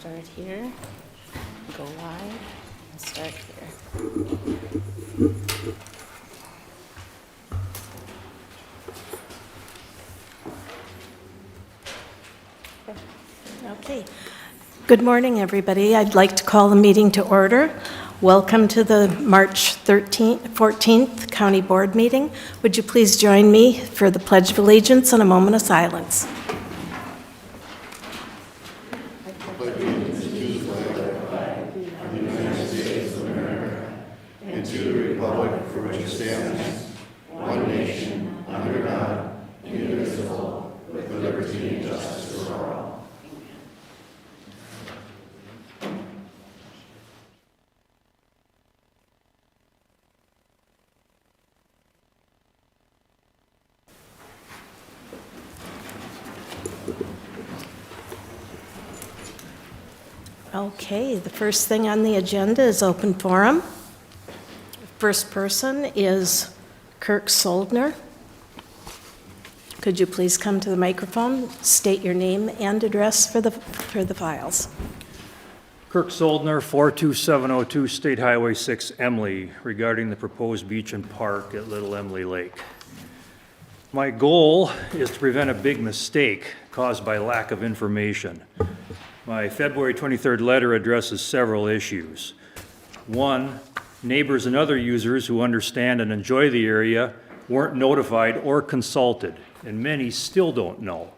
Start here, go wide, and start here. Okay. Good morning, everybody. I'd like to call the meeting to order. Welcome to the March 14th County Board meeting. Would you please join me for the Pledge of Allegiance and a moment of silence? Okay, the first thing on the agenda is open forum. First person is Kirk Soldner. Could you please come to the microphone, state your name and address for the files? Kirk Soldner, 42702 State Highway 6, Emily, regarding the proposed beach and park at Little Emily Lake. My goal is to prevent a big mistake caused by lack of information. My February 23rd letter addresses several issues. One, neighbors and other users who understand and enjoy the area weren't notified or consulted, and many still don't know.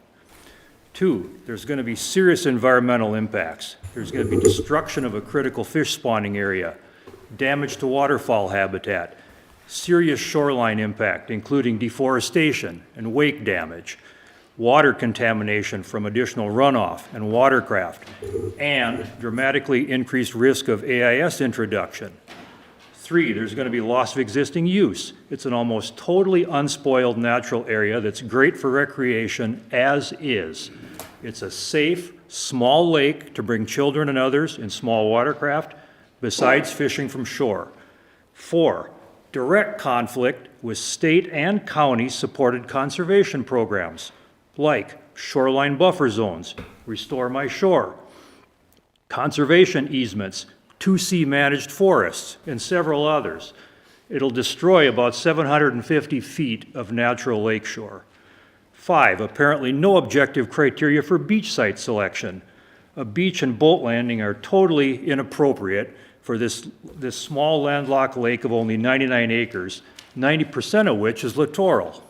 Two, there's going to be serious environmental impacts. There's going to be destruction of a critical fish spawning area, damage to waterfowl habitat, serious shoreline impact, including deforestation and wake damage, water contamination from additional runoff and watercraft, and dramatically increased risk of AIS introduction. Three, there's going to be loss of existing use. It's an almost totally unspoiled natural area that's great for recreation as is. It's a safe, small lake to bring children and others in small watercraft, besides fishing from shore. Four, direct conflict with state and county supported conservation programs, like shoreline buffer zones, Restore My Shore, conservation easements, 2C managed forests, and several others. It'll destroy about 750 feet of natural lakeshore. Five, apparently no objective criteria for beach site selection. A beach and boat landing are totally inappropriate for this small landlocked lake of only 99 acres, 90% of which is littoral.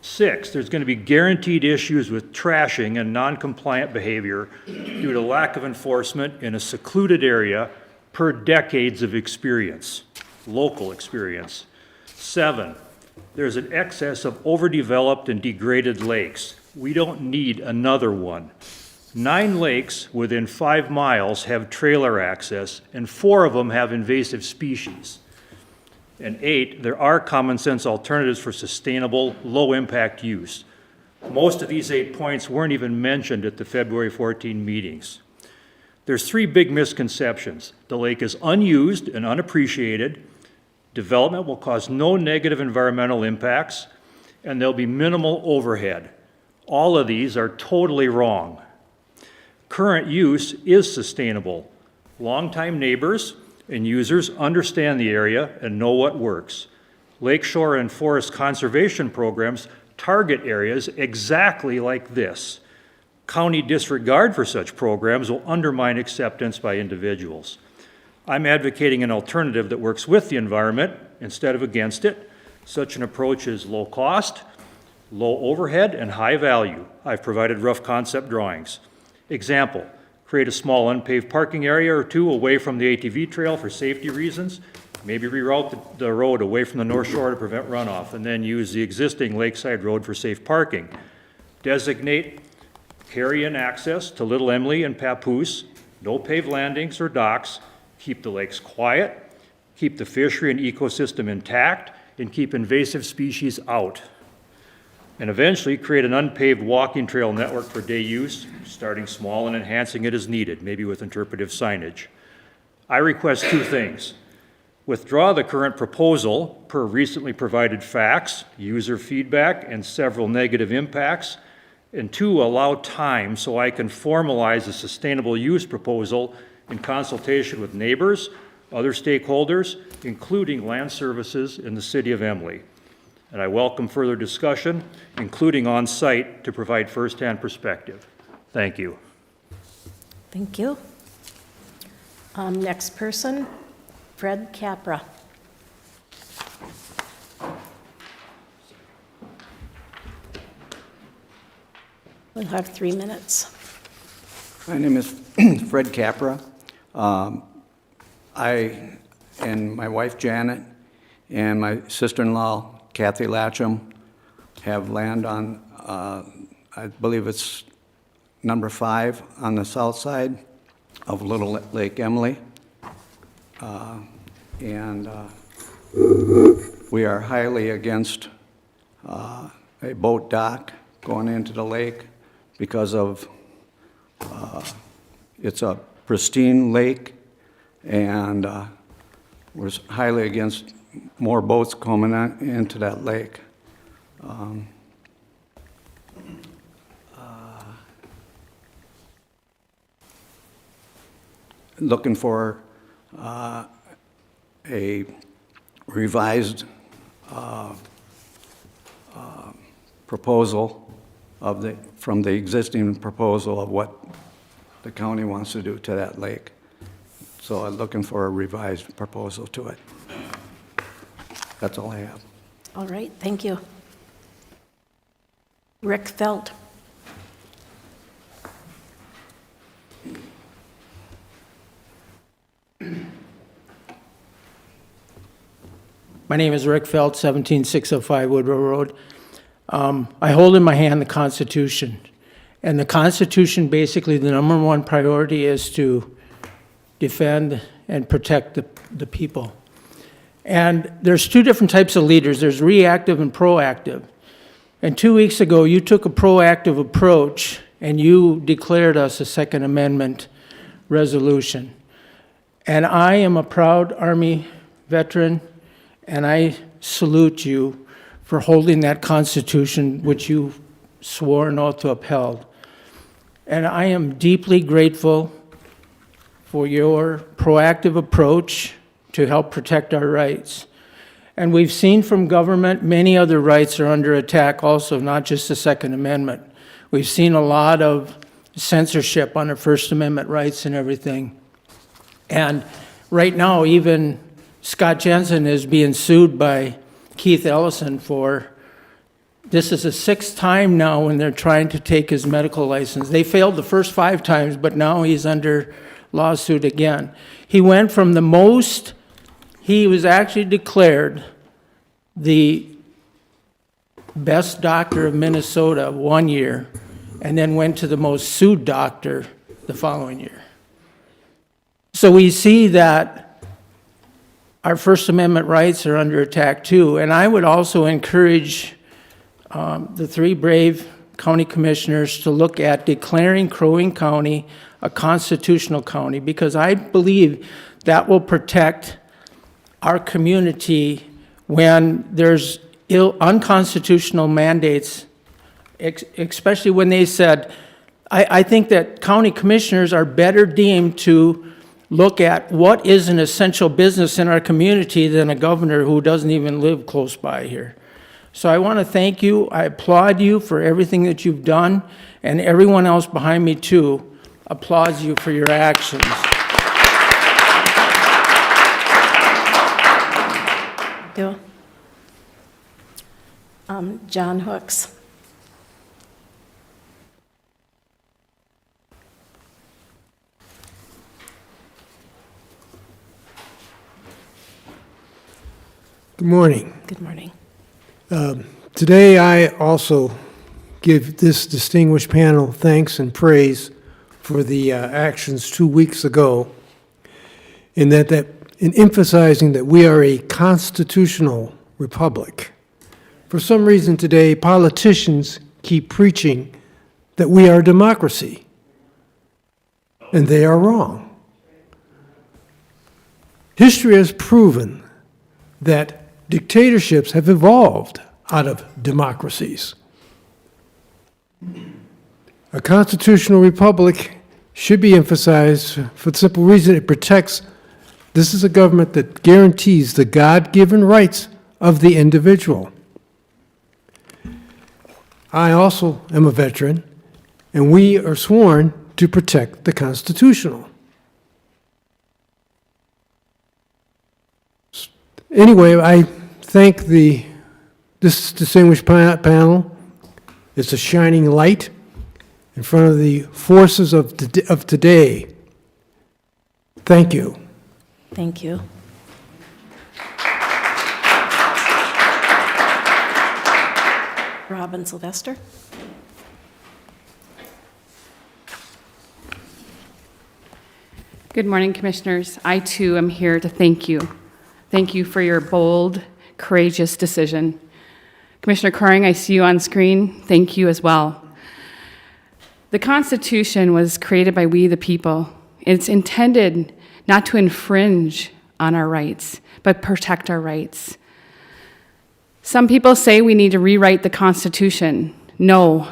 Six, there's going to be guaranteed issues with trashing and non-compliant behavior due to lack of enforcement in a secluded area per decades of experience, local experience. Seven, there's an excess of overdeveloped and degraded lakes. We don't need another one. 9 lakes within 5 miles have trailer access, and 4 of them have invasive species. And 8, there are common sense alternatives for sustainable, low impact use. Most of these 8 points weren't even mentioned at the February 14 meetings. There's 3 big misconceptions. The lake is unused and unappreciated. Development will cause no negative environmental impacts, and there'll be minimal overhead. All of these are totally wrong. Current use is sustainable. Longtime neighbors and users understand the area and know what works. Lakeshore and forest conservation programs target areas exactly like this. County disregard for such programs will undermine acceptance by individuals. I'm advocating an alternative that works with the environment instead of against it. Such an approach is low cost, low overhead, and high value. I've provided rough concept drawings. Example, create a small unpaved parking area or 2 away from the ATV trail for safety reasons. Maybe reroute the road away from the North Shore to prevent runoff, and then use the existing lakeside road for safe parking. Designate carry-in access to Little Emily and Papoose, no paved landings or docks. Keep the lakes quiet, keep the fishery and ecosystem intact, and keep invasive species out. And eventually create an unpaved walking trail network for day use, starting small and enhancing it as needed, maybe with interpretive signage. I request 2 things. Withdraw the current proposal per recently provided facts, user feedback, and several negative impacts, And 2, allow time so I can formalize a sustainable use proposal in consultation with neighbors, other stakeholders, including land services in the city of Emily. And I welcome further discussion, including on-site, to provide firsthand perspective. Thank you. Thank you. Next person, Fred Capra. We'll have 3 minutes. My name is Fred Capra. I and my wife Janet and my sister-in-law Kathy Latcham have land on, I believe it's number 5 on the south side of Little Lake Emily. And we are highly against a boat dock going into the lake because of it's a pristine lake, and we're highly against more boats coming into that lake. Looking for a revised proposal from the existing proposal of what the county wants to do to that lake. So I'm looking for a revised proposal to it. That's all I have. All right, thank you. Rick Felt. My name is Rick Felt, 17605 Woodrow Road. I hold in my hand the Constitution. And the Constitution, basically, the number one priority is to defend and protect the people. And there's 2 different types of leaders. There's reactive and proactive. And 2 weeks ago, you took a proactive approach and you declared us a Second Amendment resolution. And I am a proud Army veteran, and I salute you for holding that Constitution which you swore an oath to upheld. And I am deeply grateful for your proactive approach to help protect our rights. And we've seen from government many other rights are under attack also, not just the Second Amendment. We've seen a lot of censorship on our First Amendment rights and everything. And right now, even Scott Jensen is being sued by Keith Ellison for, this is the 6th time now when they're trying to take his medical license. They failed the first 5 times, but now he's under lawsuit again. He went from he was actually declared the best doctor of Minnesota 1 year, and then went to the most sued doctor the following year. So we see that our First Amendment rights are under attack too. And I would also encourage the 3 brave county commissioners to look at declaring Crow Wing County a constitutional county, because I believe that will protect our community when there's unconstitutional mandates, especially when they said, I think that county commissioners are better deemed to look at what is an essential business in our community than a governor who doesn't even live close by here. So I want to thank you. I applaud you for everything that you've done, and everyone else behind me too applauds you for your actions. Thank you. John Hooks. Good morning. Good morning. Today I also give this distinguished panel thanks and praise for the actions 2 weeks ago in emphasizing that we are a constitutional republic. For some reason today, politicians keep preaching that we are a democracy, and they are wrong. History has proven that dictatorships have evolved out of democracies. A constitutional republic should be emphasized for the simple reason it protects. This is a government that guarantees the God-given rights of the individual. I also am a veteran, and we are sworn to protect the constitutional. Anyway, I thank this distinguished panel. It's a shining light in front of the forces of today. Thank you. Thank you. Robin Sylvester. Good morning, Commissioners. I too am here to thank you. Thank you for your bold, courageous decision. Commissioner Coring, I see you on screen. Thank you as well. The Constitution was created by we the people. It's intended not to infringe on our rights, but protect our rights. Some people say we need to rewrite the Constitution. No,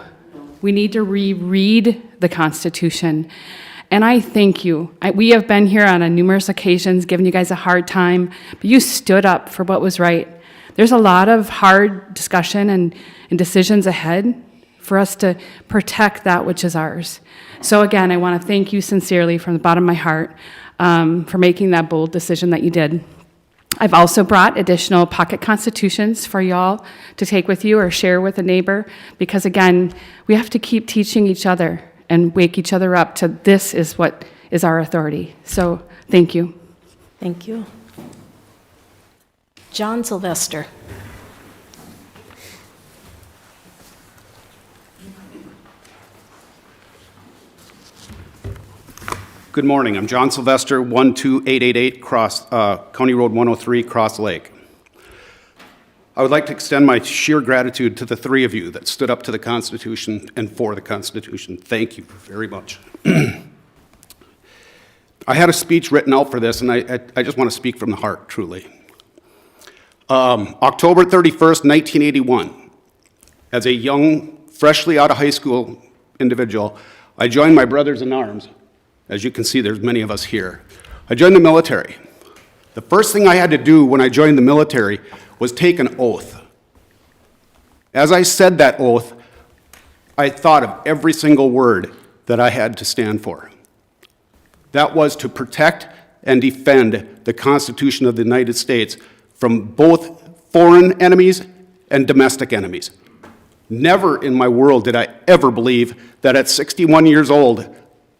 we need to reread the Constitution. And I thank you. We have been here on numerous occasions, giving you guys a hard time, but you stood up for what was right. There's a lot of hard discussion and decisions ahead for us to protect that which is ours. So again, I want to thank you sincerely from the bottom of my heart for making that bold decision that you did. I've also brought additional pocket constitutions for y'all to take with you or share with a neighbor, because again, we have to keep teaching each other and wake each other up to this is what is our authority. So thank you. Thank you. John Sylvester. Good morning. I'm John Sylvester, 12888 County Road 103, Cross Lake. I would like to extend my sheer gratitude to the three of you that stood up to the Constitution and for the Constitution. Thank you very much. I had a speech written out for this, and I just want to speak from the heart, truly. October 31st, 1981, as a young, freshly out of high school individual, I joined my brothers in arms. As you can see, there's many of us here. I joined the military. The first thing I had to do when I joined the military was take an oath. As I said that oath, I thought of every single word that I had to stand for. That was to protect and defend the Constitution of the United States from both foreign enemies and domestic enemies. Never in my world did I ever believe that at 61 years old,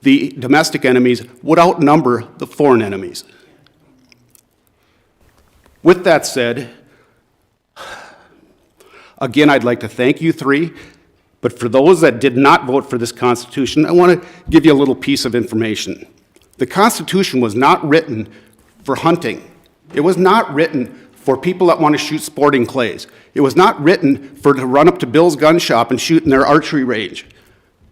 the domestic enemies would outnumber the foreign enemies. With that said, again, I'd like to thank you three, but for those that did not vote for this Constitution, I want to give you a little piece of information. The Constitution was not written for hunting. It was not written for people that want to shoot sporting clays. It was not written to run up to Bill's gun shop and shoot in their archery range.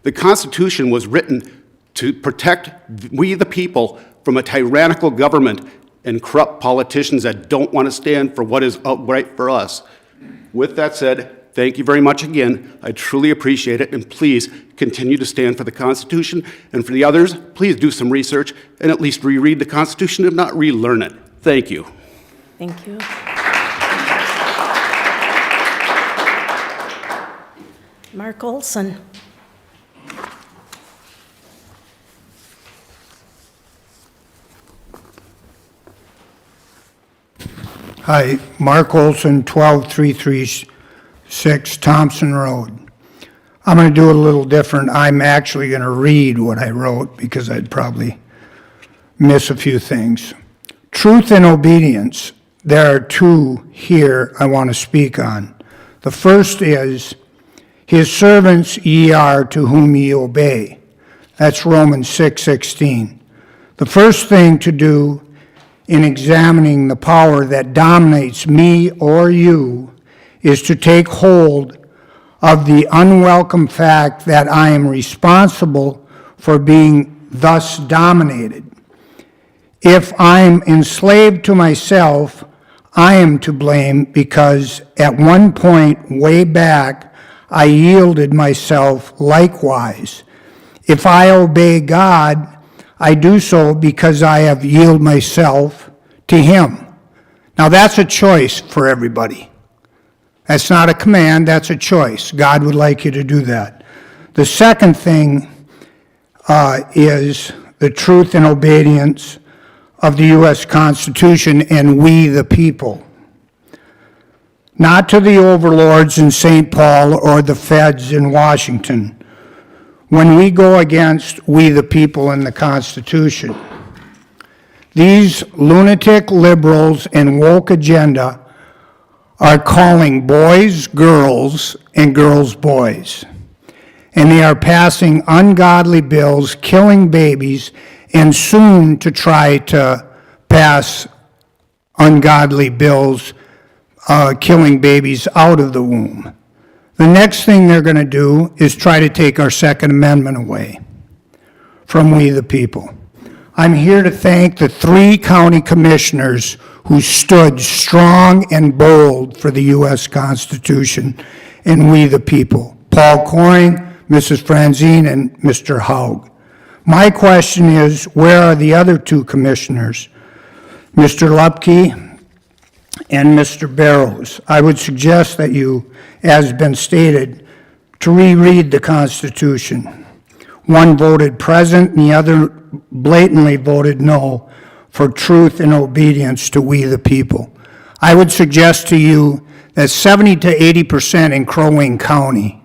The Constitution was written to protect we the people from a tyrannical government and corrupt politicians that don't want to stand for what is right for us. With that said, thank you very much again. I truly appreciate it, and please continue to stand for the Constitution. And for the others, please do some research and at least reread the Constitution, if not relearn it. Thank you. Thank you. Mark Olson. Hi, Mark Olson, 12336 Thompson Road. I'm going to do it a little different. I'm actually going to read what I wrote because I'd probably miss a few things. Truth and obedience. There are two here I want to speak on. The first is, his servants ye are to whom ye obey. That's Romans 6:16. The first thing to do in examining the power that dominates me or you is to take hold of the unwelcome fact that I am responsible for being thus dominated. If I'm enslaved to myself, I am to blame because at one point way back, I yielded myself likewise If I obey God, I do so because I have yielded myself to Him. Now that's a choice for everybody. That's not a command, that's a choice. God would like you to do that. The second thing is the truth and obedience of the U.S. Constitution and we the people. Not to the overlords in St. Paul or the feds in Washington. When we go against we the people and the Constitution, these lunatic liberals and woke agenda are calling boys girls and girls boys. And they are passing ungodly bills, killing babies, and soon to try to pass ungodly bills, killing babies out of the womb. The next thing they're going to do is try to take our Second Amendment away from we the people. I'm here to thank the 3 county commissioners who stood strong and bold for the U.S. Constitution and we the people. Paul Coring, Mrs. Franzine, and Mr. Haug. My question is, where are the other 2 commissioners, Mr. Lupke and Mr. Barrows? I would suggest that you, as been stated, to reread the Constitution. One voted present and the other blatantly voted no for truth and obedience to we the people. I would suggest to you that 70 to 80% in Crow Wing County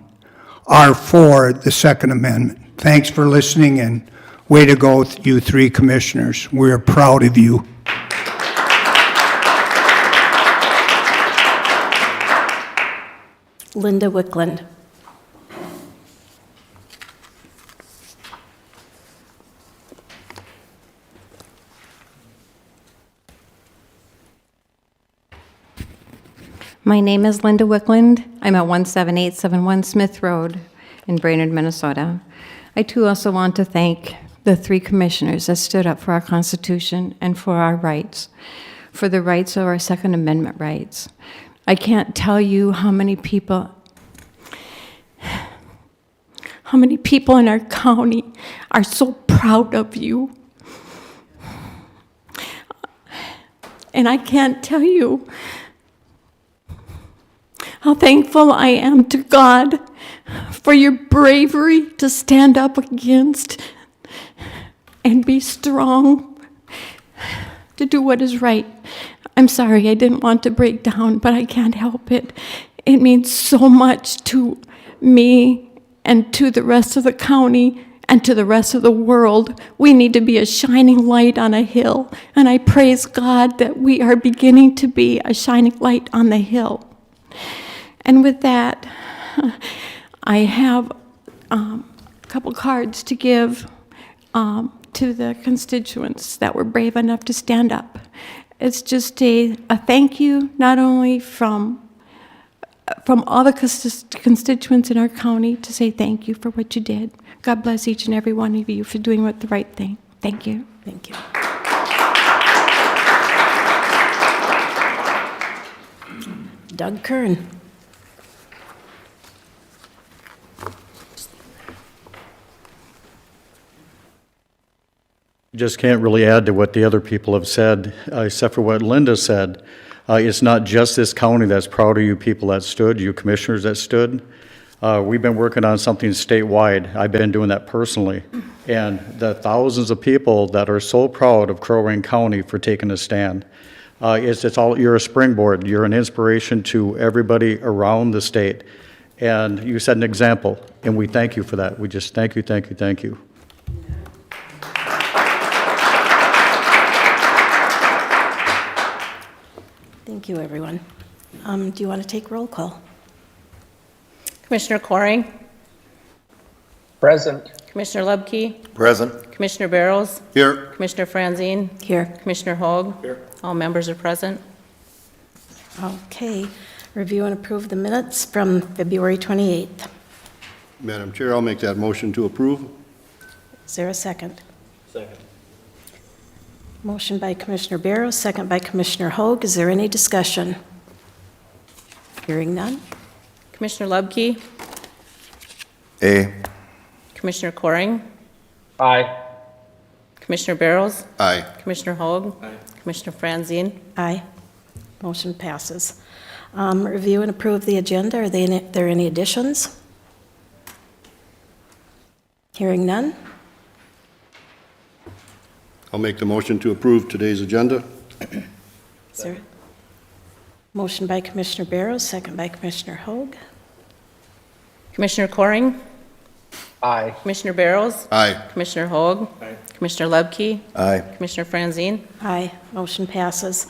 are for the Second Amendment. Thanks for listening, and way to go, you 3 commissioners. We're proud of you. Linda Wickland. My name is Linda Wickland. I'm at 17871 Smith Road in Brainerd, Minnesota. I too also want to thank the 3 commissioners that stood up for our Constitution and for our rights, for the rights of our Second Amendment rights. I can't tell you how many people in our county are so proud of you. And I can't tell you how thankful I am to God for your bravery to stand up against and be strong, to do what is right. I'm sorry, I didn't want to break down, but I can't help it. It means so much to me and to the rest of the county and to the rest of the world. We need to be a shining light on a hill, and I praise God that we are beginning to be a shining light on the hill. And with that, I have a couple cards to give to the constituents that were brave enough to stand up. It's just a thank you, not only from all the constituents in our county, to say thank you for what you did. God bless each and every one of you for doing the right thing. Thank you. Thank you. Doug Kern. Just can't really add to what the other people have said, except for what Linda said. It's not just this county that's proud of you people that stood, you commissioners that stood. We've been working on something statewide. I've been doing that personally. And the thousands of people that are so proud of Crow Wing County for taking a stand. It's all, you're a springboard. You're an inspiration to everybody around the state. And you set an example, and we thank you for that. We just thank you, thank you, thank you. Thank you, everyone. Do you want to take roll call? Commissioner Coring? Present. Commissioner Lubke? Present. Commissioner Barrows? Here. Commissioner Franzine? Here. Commissioner Hoag? Here. All members are present. Okay. Review and approve the minutes from February 28th. Madam Chair, I'll make that motion to approve. Is there a second? Second. Motion by Commissioner Barrows, second by Commissioner Hoag. Is there any discussion? Hearing none. Commissioner Lubke? A. Commissioner Coring? Aye. Commissioner Barrows? Aye. Commissioner Hoag? Commissioner Franzine? Aye. Motion passes. Review and approve the agenda. Are there any additions? Hearing none. I'll make the motion to approve today's agenda. Is there motion by Commissioner Barrows, second by Commissioner Hoag? Commissioner Coring? Aye. Commissioner Barrows? Aye. Commissioner Hoag? Commissioner Lebke? Aye. Commissioner Franzine? Aye. Motion passes.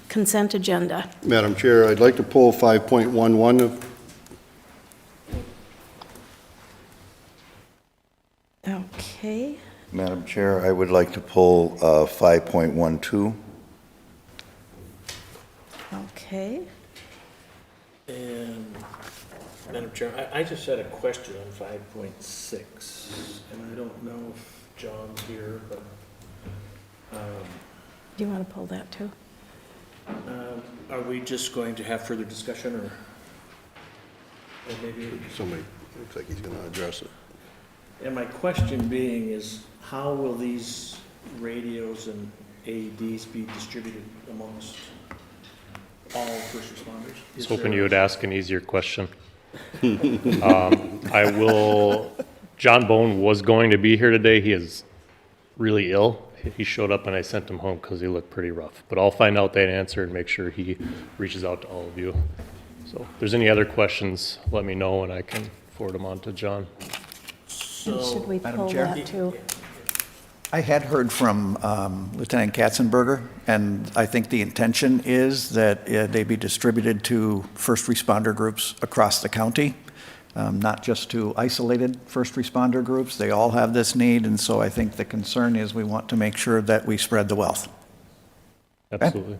Consent agenda. Madam Chair, I'd like to pull 5.11 of, Okay. Madam Chair, I would like to pull 5.12. Okay. And, Madam Chair, I just had a question on 5.6, and I don't know if John's here, but Do you want to pull that too? are we just going to have further discussion, or maybe? somebody, looks like he's going to address it. And my question being is, how will these radios and AEDs be distributed amongst all first responders? I was hoping you would ask an easier question. John Bone was going to be here today. He is really ill. He showed up and I sent him home because he looked pretty rough. But I'll find out that answer and make sure he reaches out to all of you. So if there's any other questions, let me know and I can forward them on to John. Should we Madam pull Chair? that too? I had heard from Lieutenant Katzenberger, and I think the intention is that they be distributed to first responder groups across the county, not just to isolated first responder groups. They all have this need, and so I think the concern is we want to make sure that we spread the wealth. Absolutely.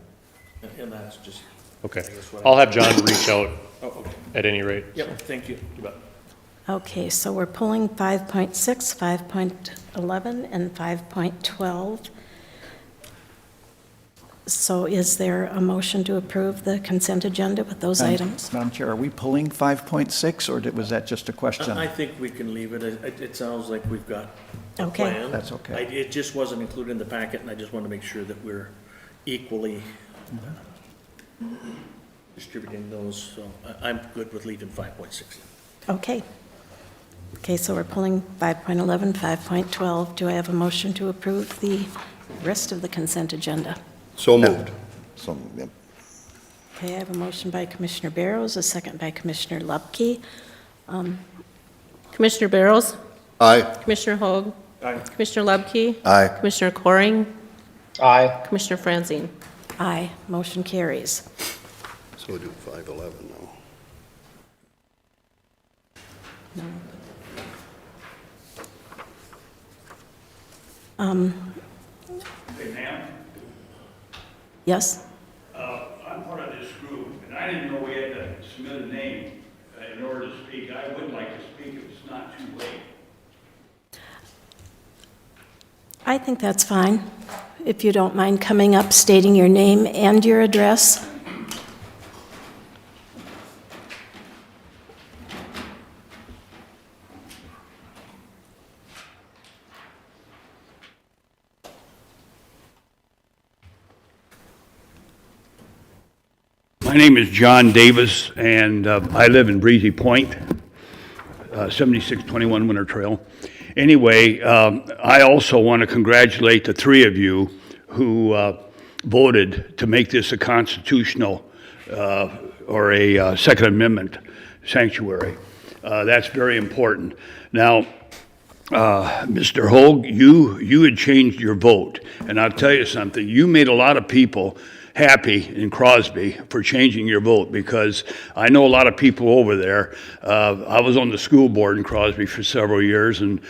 And that's just. Okay. I guess what I'll have John reach out Oh, okay. at any rate. Yep, thank you. You bet. Okay, so we're pulling 5.6, 5.11, and 5.12. So is there a motion to approve the consent agenda with those items? Madam Chair, are we pulling 5.6, or was that just a question? I think we can leave it. It sounds like we've got a Okay. plan. That's okay. It just wasn't included in the packet, and I just want to make sure that we're equally distributing those. So I'm good with leaving 5.6. Okay. Okay, so we're pulling 5.11, 5.12. Do I have a motion to approve the rest of the consent agenda? So moved. So, yep. Okay, I have a motion by Commissioner Barrows, a second by Commissioner Lupke. Commissioner Barrows? Aye. Commissioner Hoag? Commissioner Lebke? Aye. Commissioner Coring? Aye. Commissioner Franzine? Aye, motion carries. So we'll do 5.11 now. Hey, ma'am, Yes? I'm part of this group, and I didn't know we had to submit a name in order to speak. I would like to speak if it's not too late. I think that's fine. If you don't mind coming up, stating your name and your address. My name is John Davis, and I live in Breezy Point, 7621 Winter Trail. Anyway, I also want to congratulate the three of you who voted to make this a constitutional or a Second Amendment sanctuary. That's very important. Now, Mr. Hoag, you had changed your vote, and I'll tell you something. You made a lot of people happy in Crosby for changing your vote, because I know a lot of people over there. I was on the school board in Crosby for several years, and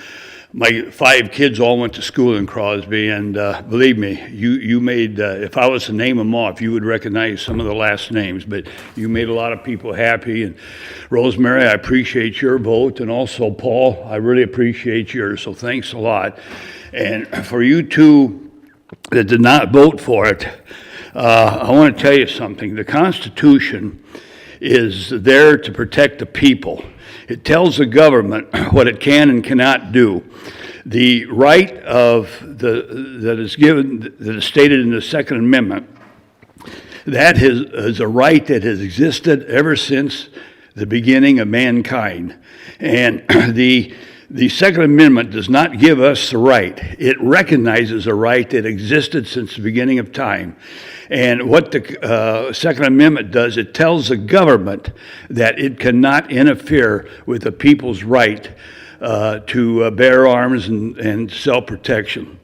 my 5 kids all went to school in Crosby, and believe me, you made, if I was to name them off, you would recognize some of the last names, but you made a lot of people happy. And Rosemary, I appreciate your vote, and also Paul, I really appreciate yours, so thanks a lot. And for you two that did not vote for it, I want to tell you something. The Constitution is there to protect the people. It tells the government what it can and cannot do. The right that is stated in the Second Amendment, that is a right that has existed ever since the beginning of mankind. And the Second Amendment does not give us the right. It recognizes a right that existed since the beginning of time. And what the Second Amendment does, it tells the government that it cannot interfere with the people's right to bear arms and self-protection.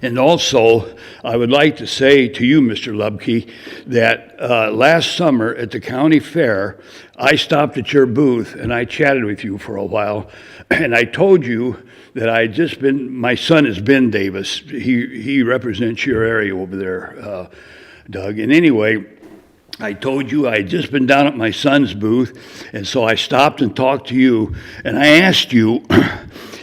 And also, I would like to say to you, Mr. Lubke, that last summer at the county fair, I stopped at your booth and I chatted with you for a while, and I told you that my son is Ben Davis. He represents your area over there, Doug. And anyway, I told you I had just been down at my son's booth, and so I stopped and talked to you, and I asked you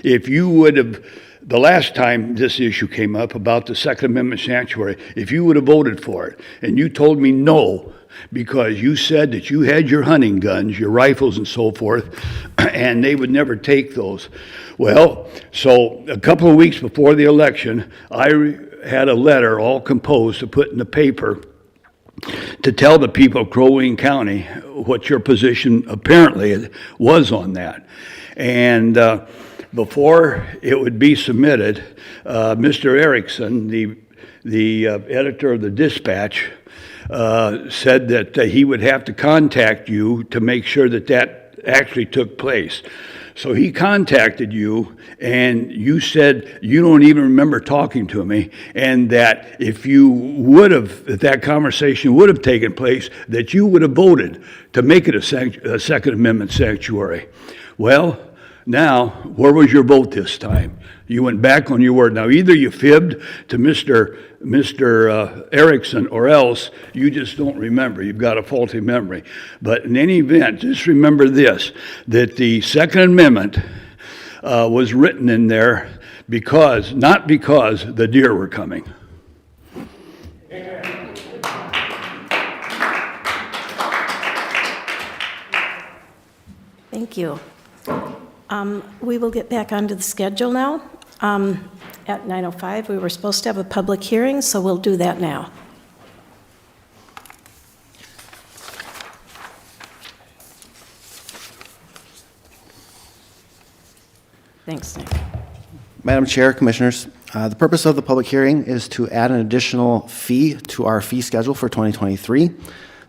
if you would have, the last time this issue came up about the Second Amendment sanctuary, if you would have voted for it. And you told me no, because you said that you had your hunting guns, your rifles and so forth, and they would never take those. Well, so a couple of weeks before the election, I had a letter all composed to put in the paper to tell the people of Crow Wing County what your position apparently was on that. And before it would be submitted, Mr. Erickson, the editor of the Dispatch, said that he would have to contact you to make sure that that actually took place. So he contacted you, and you said you don't even remember talking to me, and that if that conversation would have taken place, that you would have voted to make it a Second Amendment sanctuary. Well, now, where was your vote this time? You went back on your word. Now, either you fibbed to Mr. Erickson, or else you just don't remember. You've got a faulty memory. But in any event, just remember this, that the Second Amendment was written in there not because the deer were coming. Thank you. We will get back onto the schedule now. At 9:05, we were supposed to have a public hearing, so we'll do that now. Thanks, Nick. Madam Chair, Commissioners, the purpose of the public hearing is to add an additional fee to our fee schedule for 2023.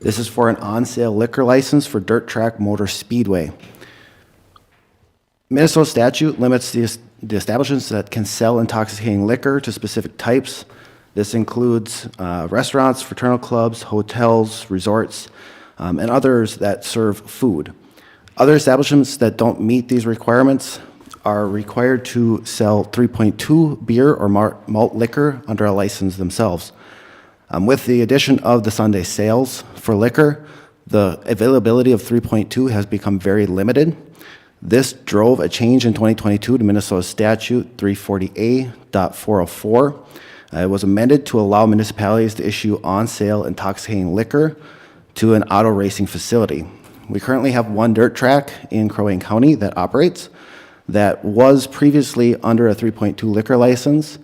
This is for an on-sale liquor license for Dirt Track Motor Speedway. Minnesota statute limits the establishments that can sell intoxicating liquor to specific types. This includes restaurants, fraternal clubs, hotels, resorts, and others that serve food. Other establishments that don't meet these requirements are required to sell 3.2 beer or malt liquor under a license themselves. With the addition of the Sunday sales for liquor, the availability of 3.2 has become very limited. This drove a change in 2022 to Minnesota Statute 340A.404. It was amended to allow municipalities to issue on-sale intoxicating liquor to an auto racing facility. We currently have one dirt track in Crow Wing County that operates that was previously under a 3.2 liquor license.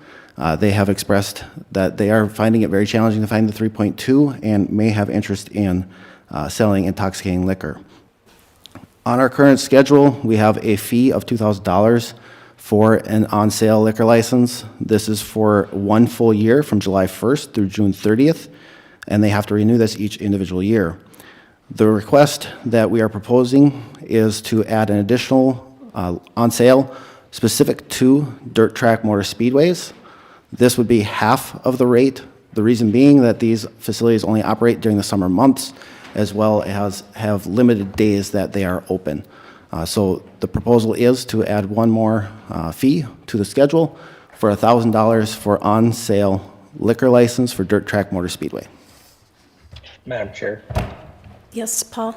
They have expressed that they are finding it very challenging to find the 3.2 and may have interest in selling intoxicating liquor. On our current schedule, we have a fee of $2,000 for an on-sale liquor license. This is for 1 full year from July 1st through June 30th, and they have to renew this each individual year. The request that we are proposing is to add an additional on-sale specific to dirt track motor speedways. This would be half of the rate, the reason being that these facilities only operate during the summer months, as well as have limited days that they are open. So the proposal is to add one more fee to the schedule for $1,000 for on-sale liquor license for Dirt Track Motor Speedway. Madam Chair. Yes, Paul?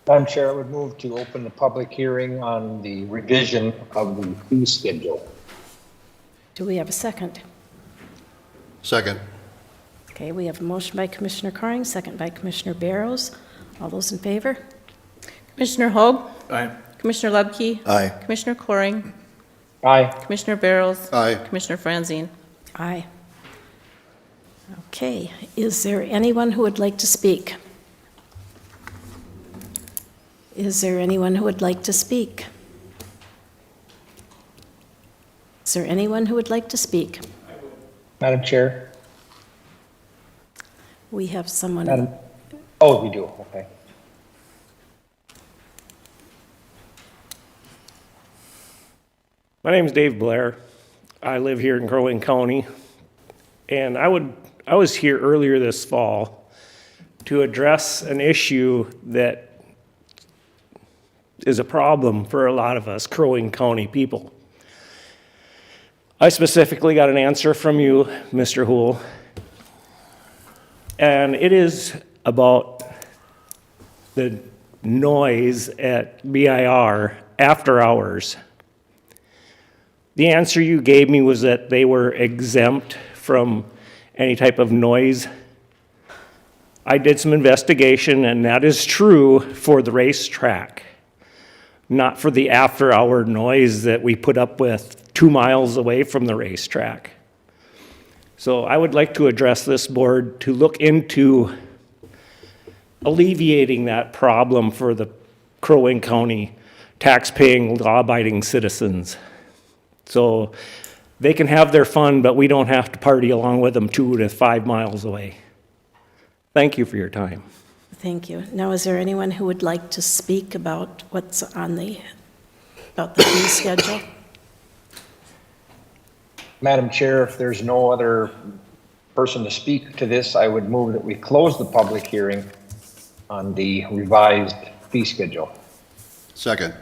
Madam Chair, I would move to open the public hearing on the revision of the fee schedule. Do we have a second? Second. Okay, we have a motion by Commissioner Coring, second by Commissioner Barrows. All those in favor? Commissioner Hoag? Aye. Commissioner Lubke? Aye. Commissioner Coring? Aye. Commissioner Barrows. Aye. Commissioner Franzine. Aye. Okay, is there anyone who would like to speak? Is there anyone who would like to speak? Is there anyone who would like to speak? Madam Chair? We have someone. Oh, we do, okay. My name is Dave Blair. I live here in Crow Wing County, and I was here earlier this fall to address an issue that is a problem for a lot of us Crow Wing County people. I specifically got an answer from you, Mr. Hool, and it is about the noise at BIR after hours. The answer you gave me was that they were exempt from any type of noise. I did some investigation, and that is true for the racetrack, not for the after-hour noise that we put up with 2 miles away from the racetrack. So I would like to address this board to look into alleviating that problem for the Crow Wing County tax-paying, law-abiding citizens. So they can have their fun, but we don't have to party along with them 2 to 5 miles away. Thank you for your time. Thank you. Now, is there anyone who would like to speak about what's on about the fee schedule? Madam Chair, if there's no other person to speak to this, I would move that we close the public hearing on the revised fee schedule. Second.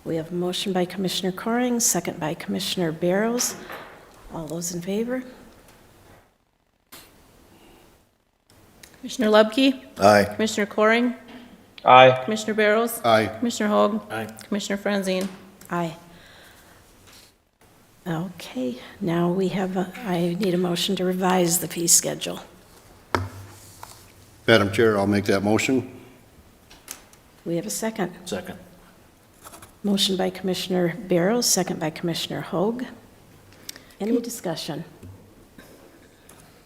We have a motion by Commissioner Coring, second by Commissioner Barrows. All those in favor? Commissioner Lubke. Aye. Commissioner Coring. Aye. Commissioner Barrows. Aye. Commissioner Hoag. Aye. Commissioner Franzine. Aye. Okay, now we have, I need a motion to revise the fee schedule. Madam Chair, I'll make that motion. We have a second. Second. Motion by Commissioner Barrows, second by Commissioner Hoag. Any discussion?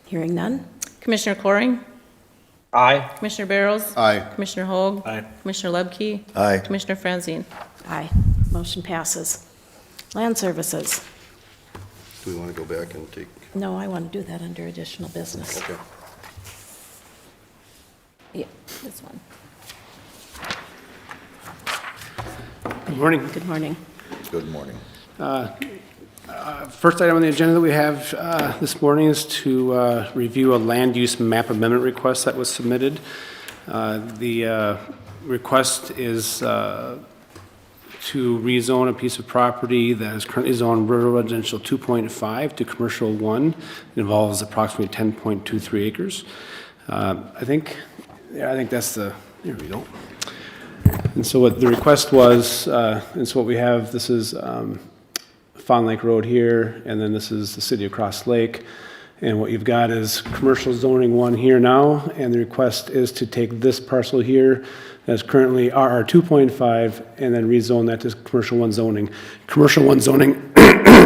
Hearing none? Commissioner Coring. Aye. Commissioner Barrows. Aye. Commissioner Hoag. Aye. Commissioner Lubke. Aye. Commissioner Franzine. Aye. Motion passes. Land Services. Do we want to go back and take? No, I want to do that under additional business. Okay. Yeah, this one. Good morning. Good morning. Good morning. First item on the agenda that we have this morning is to review a land use map amendment request that was submitted. The request is to rezone a piece of property that is currently zoned rural residential 2.5 to commercial 1. It involves approximately 10.23 acres. I think that's the, there we go. And so what the request was, and so what we have, this is Fawn Lake Road here, and then this is the city of Cross Lake. And what you've got is commercial zoning 1 here now, and the request is to take this parcel here that's currently RR 2.5 and then rezone that to commercial 1 zoning. Commercial 1 zoning,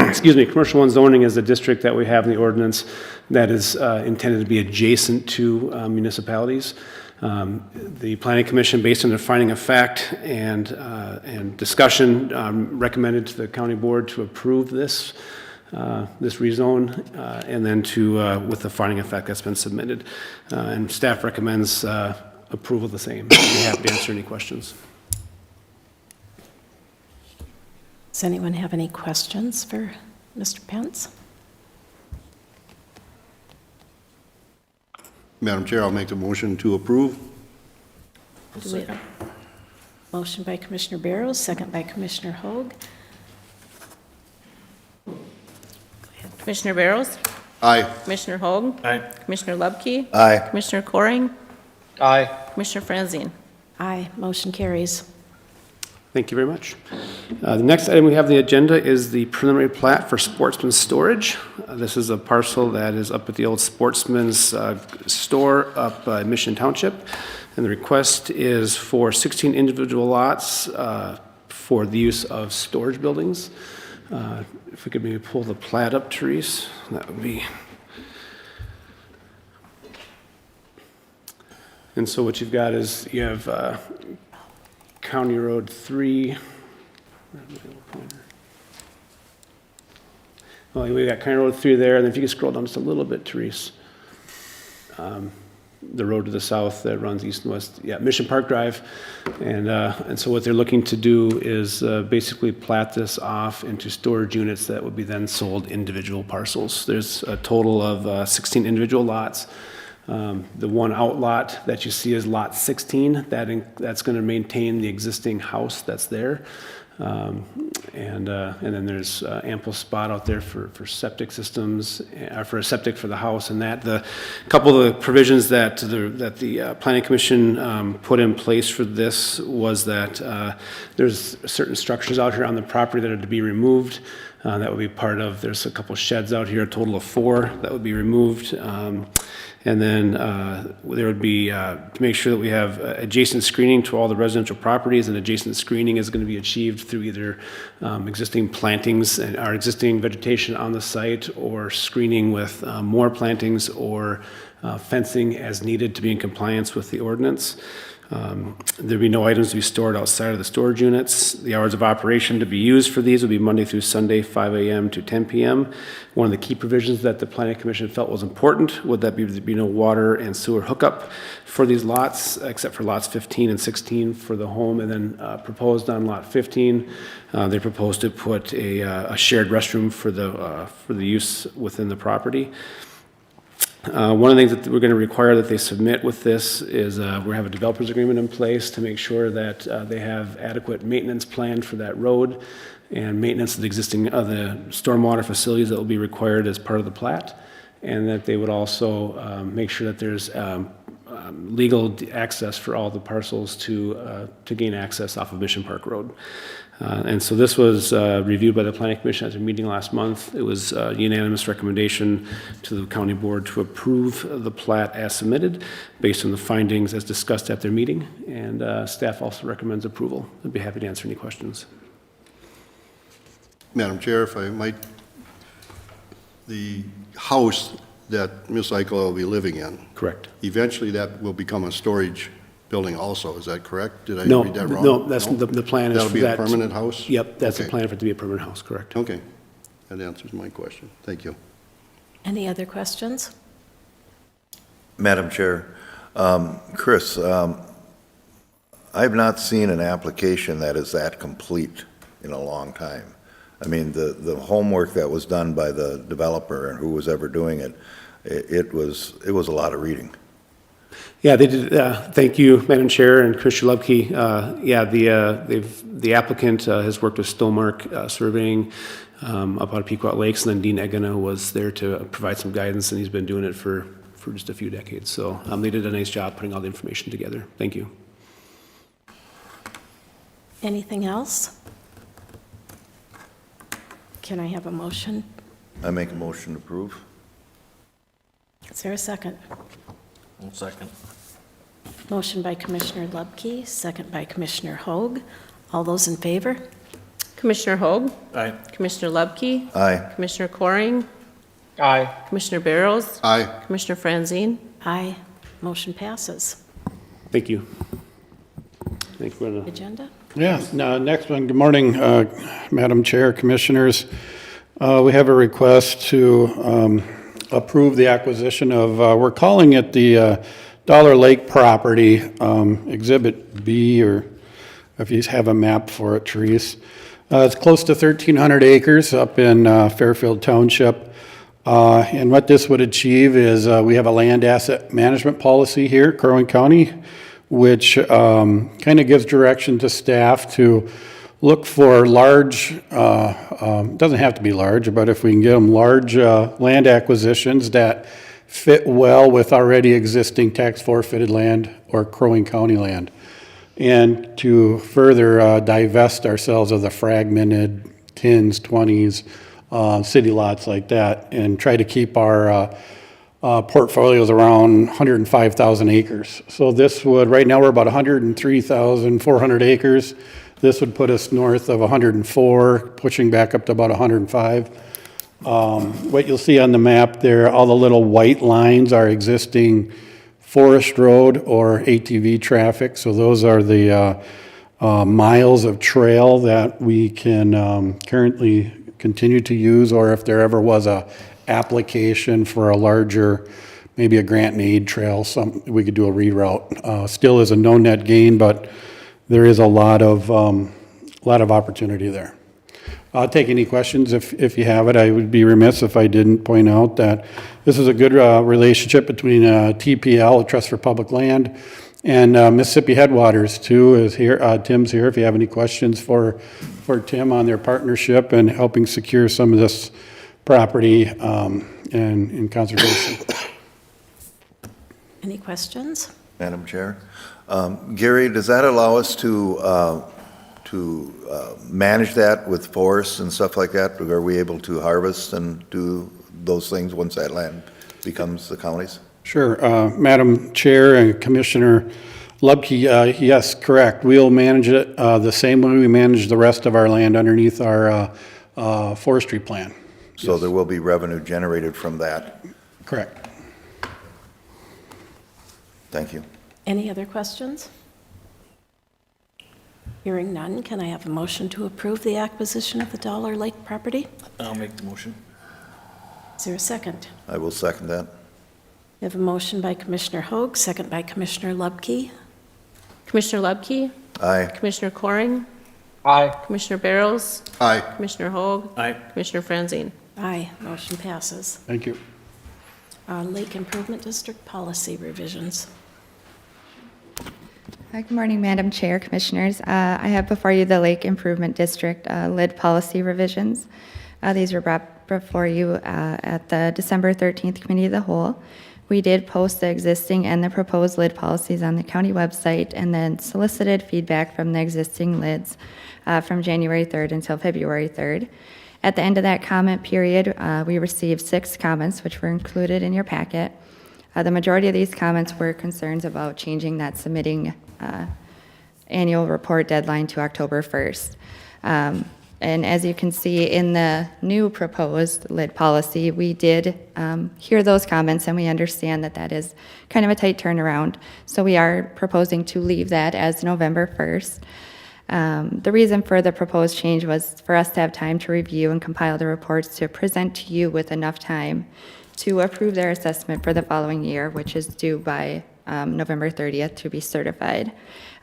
excuse me, commercial 1 zoning is the district that we have in the ordinance that is intended to be adjacent to municipalities. The Planning Commission, based on their finding of fact and discussion, recommended to the county board to approve this rezone, and then to with the finding of fact that's been submitted, and staff recommends approval of the same. I'd be happy to answer any questions. Does anyone have any questions for Mr. Pence? Madam Chair, I'll make the motion to approve. Do we have a motion by Commissioner Barrows, second by Commissioner Hoag. Commissioner Barrows. Aye. Commissioner Hoag. Aye. Commissioner Lubke. Aye. Commissioner Coring. Aye. Commissioner Franzine. Aye, motion carries. Thank you very much. The next item we have on the agenda is the preliminary plat for Sportsman's Storage. This is a parcel that is up at the old Sportsman's store up Mission Township. And the request is for 16 individual lots for the use of storage buildings. If we could maybe pull the plat up, Therese, that would be. And so what you've got is you have County Road 3. Well, we got County Road 3 there, and then if you can scroll down just a little bit, Therese. The road to the south that runs east and west, yeah, Mission Park Drive. And so what they're looking to do is basically plat this off into storage units that would be then sold individual parcels. There's a total of 16 individual lots. The one outlot that you see is lot 16. That's going to maintain the existing house that's there. And then there's ample spot out there for septic systems, for a septic for the house, and that the couple of the provisions that the Planning Commission put in place for this was that there's certain structures out here on the property that are to be removed. That would be part of. There's a couple sheds out here, a total of 4 that would be removed. And then there would be, to make sure that we have adjacent screening to all the residential properties, and adjacent screening is going to be achieved through either existing plantings and our existing vegetation on the site, or screening with more plantings, or fencing as needed to be in compliance with the ordinance. There'd be no items to be stored outside of the storage units. The hours of operation to be used for these would be Monday through Sunday, 5 a.m. to 10 p.m. One of the key provisions that the Planning Commission felt was important would that be no water and sewer hookup for these lots, except for lots 15 and 16 for the home. And then proposed on lot 15, they proposed to put a shared restroom for the use within the property. One of the things that we're going to require that they submit with this is we have a developer's agreement in place to make sure that they have adequate maintenance planned for that road, and maintenance of the existing the stormwater facilities that will be required as part of the plat, and that they would also make sure that there's legal access for all the parcels to gain access off of Mission Park Road. And so this was reviewed by the Planning Commission at a meeting last month. It was a unanimous recommendation to the county board to approve the plat as submitted based on the findings as discussed at their meeting. And staff also recommends approval. I'd be happy to answer any questions. Madam Chair, if I might, the house that Ms. Eichel will be living in, Correct. eventually that will become a storage building also, is that correct? Did I No, read that wrong? no, that's the plan is That'll for be that. a permanent house? Yep, that's the Okay. plan for it to be a permanent house, correct. Okay, that answers my question. Thank you. Any other questions? Madam Chair, Chris, I've not seen an application that is that complete in a long time. I mean, the homework that was done by the developer and who was ever doing it, it was a lot of reading. Yeah, they did. Thank you, Madam Chair and Chris Lubke. Yeah, the applicant has worked with Stillmark Surveying up out of Pequot Lakes, and then Dean Egena was there to provide some guidance, and he's been doing it for just a few decades. So they did a nice job putting all the information together. Thank you. Anything else? Can I have a motion? I make a motion to approve. Is there a second? Second. Motion by Commissioner Lubke, second by Commissioner Hoag. All those in favor? Commissioner Hoag? Aye. Commissioner Lubke? Aye. Commissioner Coring? Aye. Commissioner Barrows? Aye. Commissioner Franzine? Aye. Motion passes. Thank you. Thank you. Agenda? Yes, next one. Good morning, Madam Chair, Commissioners. We have a request to approve the acquisition of, we're calling it the Dollar Lake property, Exhibit B, or if you have a map for it, Therese. It's close to 1,300 acres up in Fairfield Township. And what this would achieve is we have a land asset management policy here, Crow Wing County, which kind of gives direction to staff to look for large, doesn't have to be large, but if we can get them large land acquisitions that fit well with already existing tax forfeited land or Crow Wing County land, and to further divest ourselves of the fragmented 10s, 20s, city lots like that, and try to keep our portfolios around 105,000 acres. So this would, right now we're about 103,400 acres. This would put us north of 104, pushing back up to about 105. What you'll see on the map there, all the little white lines are existing Forest Road or ATV traffic. So those are the miles of trail that we can currently continue to use, or if there ever was a application for a larger, maybe a grant and aid trail, we could do a reroute. Still is a no net gain, but there is a lot of opportunity there. I'll take any questions if you have it. I would be remiss if I didn't point out that this is a good relationship between TPL, Trust for Public Land, and Mississippi Headwaters too is here. Tim's here if you have any questions for Tim on their partnership and helping secure some of this property and in conservation. Any questions? Madam Chair. Gary, does that allow us to manage that with forests and stuff like that? Are we able to harvest and do those things once that land becomes the county's? Sure. Madam Chair and Commissioner Lubke, yes, correct. We'll manage it the same way we manage the rest of our land underneath our forestry plan. So there will be revenue generated from that? Correct. Thank you. Any other questions? Hearing none, can I have a motion to approve the acquisition of the Dollar Lake property? I'll make the motion. Is there a second? I will second that. We have a motion by Commissioner Hoag, second by Commissioner Lubke. Commissioner Lubke, Aye. Commissioner Coring, Aye. Commissioner Barrows, Aye. Commissioner Hoag, Aye. Commissioner Franzine. Aye, motion passes. Thank you. Lake Improvement District policy revisions. Good morning, Madam Chair, Commissioners. I have before you the Lake Improvement District LID policy revisions. These were brought before you at the December 13th Committee of the Whole. We did post the existing and the proposed LID policies on the county website and then solicited feedback from the existing LIDs from January 3rd until February 3rd. At the end of that comment period, we received 6 comments, which were included in your packet. The majority of these comments were concerns about changing that submitting annual report deadline to October 1st. And as you can see in the new proposed LID policy, we did hear those comments and we understand that that is kind of a tight turnaround. So we are proposing to leave that as November 1st. The reason for the proposed change was for us to have time to review and compile the reports to present to you with enough time to approve their assessment for the following year, which is due by November 30th to be certified.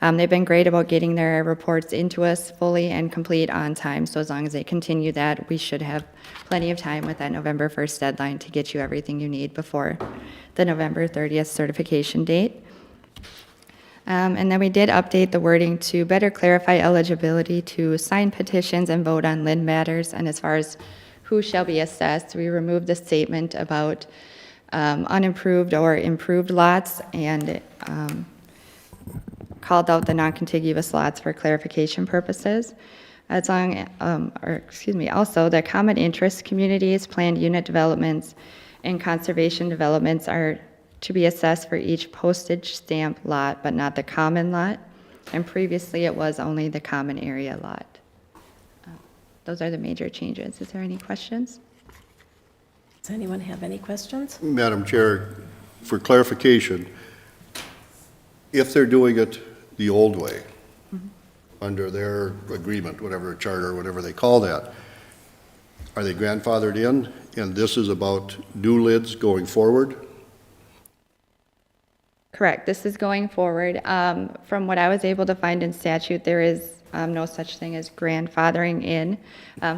They've been great about getting their reports into us fully and complete on time, so as long as they continue that, we should have plenty of time with that November 1st deadline to get you everything you need before the November 30th certification date. And then we did update the wording to better clarify eligibility to sign petitions and vote on LID matters, and as far as who shall be assessed, we removed the statement about unimproved or improved lots and called out the non-contiguous lots for clarification purposes. Also the common interest communities, planned unit developments, and conservation developments are to be assessed for each postage stamp lot, but not the common lot. And previously it was only the common area lot. Those are the major changes. Is there any questions? Does anyone have any questions? Madam Chair, for clarification, if they're doing it the old way, under their agreement, whatever, charter, whatever they call that, are they grandfathered in? And this is about new LIDs going forward? Correct. This is going forward. From what I was able to find in statute, there is no such thing as grandfathering in.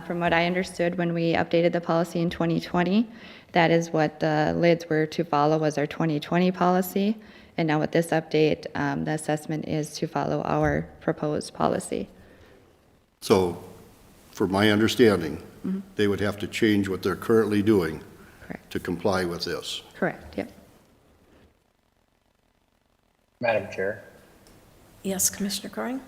From what I understood when we updated the policy in 2020, that is what the LIDs were to follow, was our 2020 policy. And now with this update, the assessment is to follow our proposed policy. So, for my understanding, they would have to change what they're currently doing to comply with this. Correct, yep. Madam Chair. Yes, Commissioner Coring?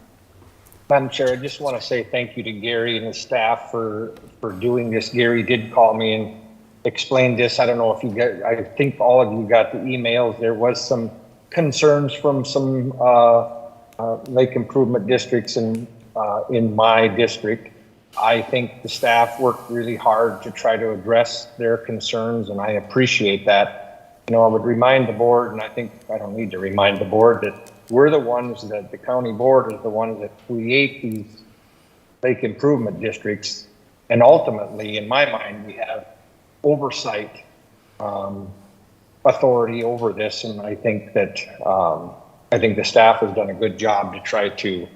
Madam Chair, I just want to say thank you to Gary and his staff for doing this. Gary did call me and explain this. I don't know if you got, I think all of you got the emails. There was some concerns from some lake improvement districts and in my district. I think the staff worked really hard to try to address their concerns, and I appreciate that. You know, I would remind the board, and I think I don't need to remind the board, that we're the ones that the county board is the ones that create these lake improvement districts. And ultimately, in my mind, we have oversight authority over this. And I think that the staff has done a good job to try to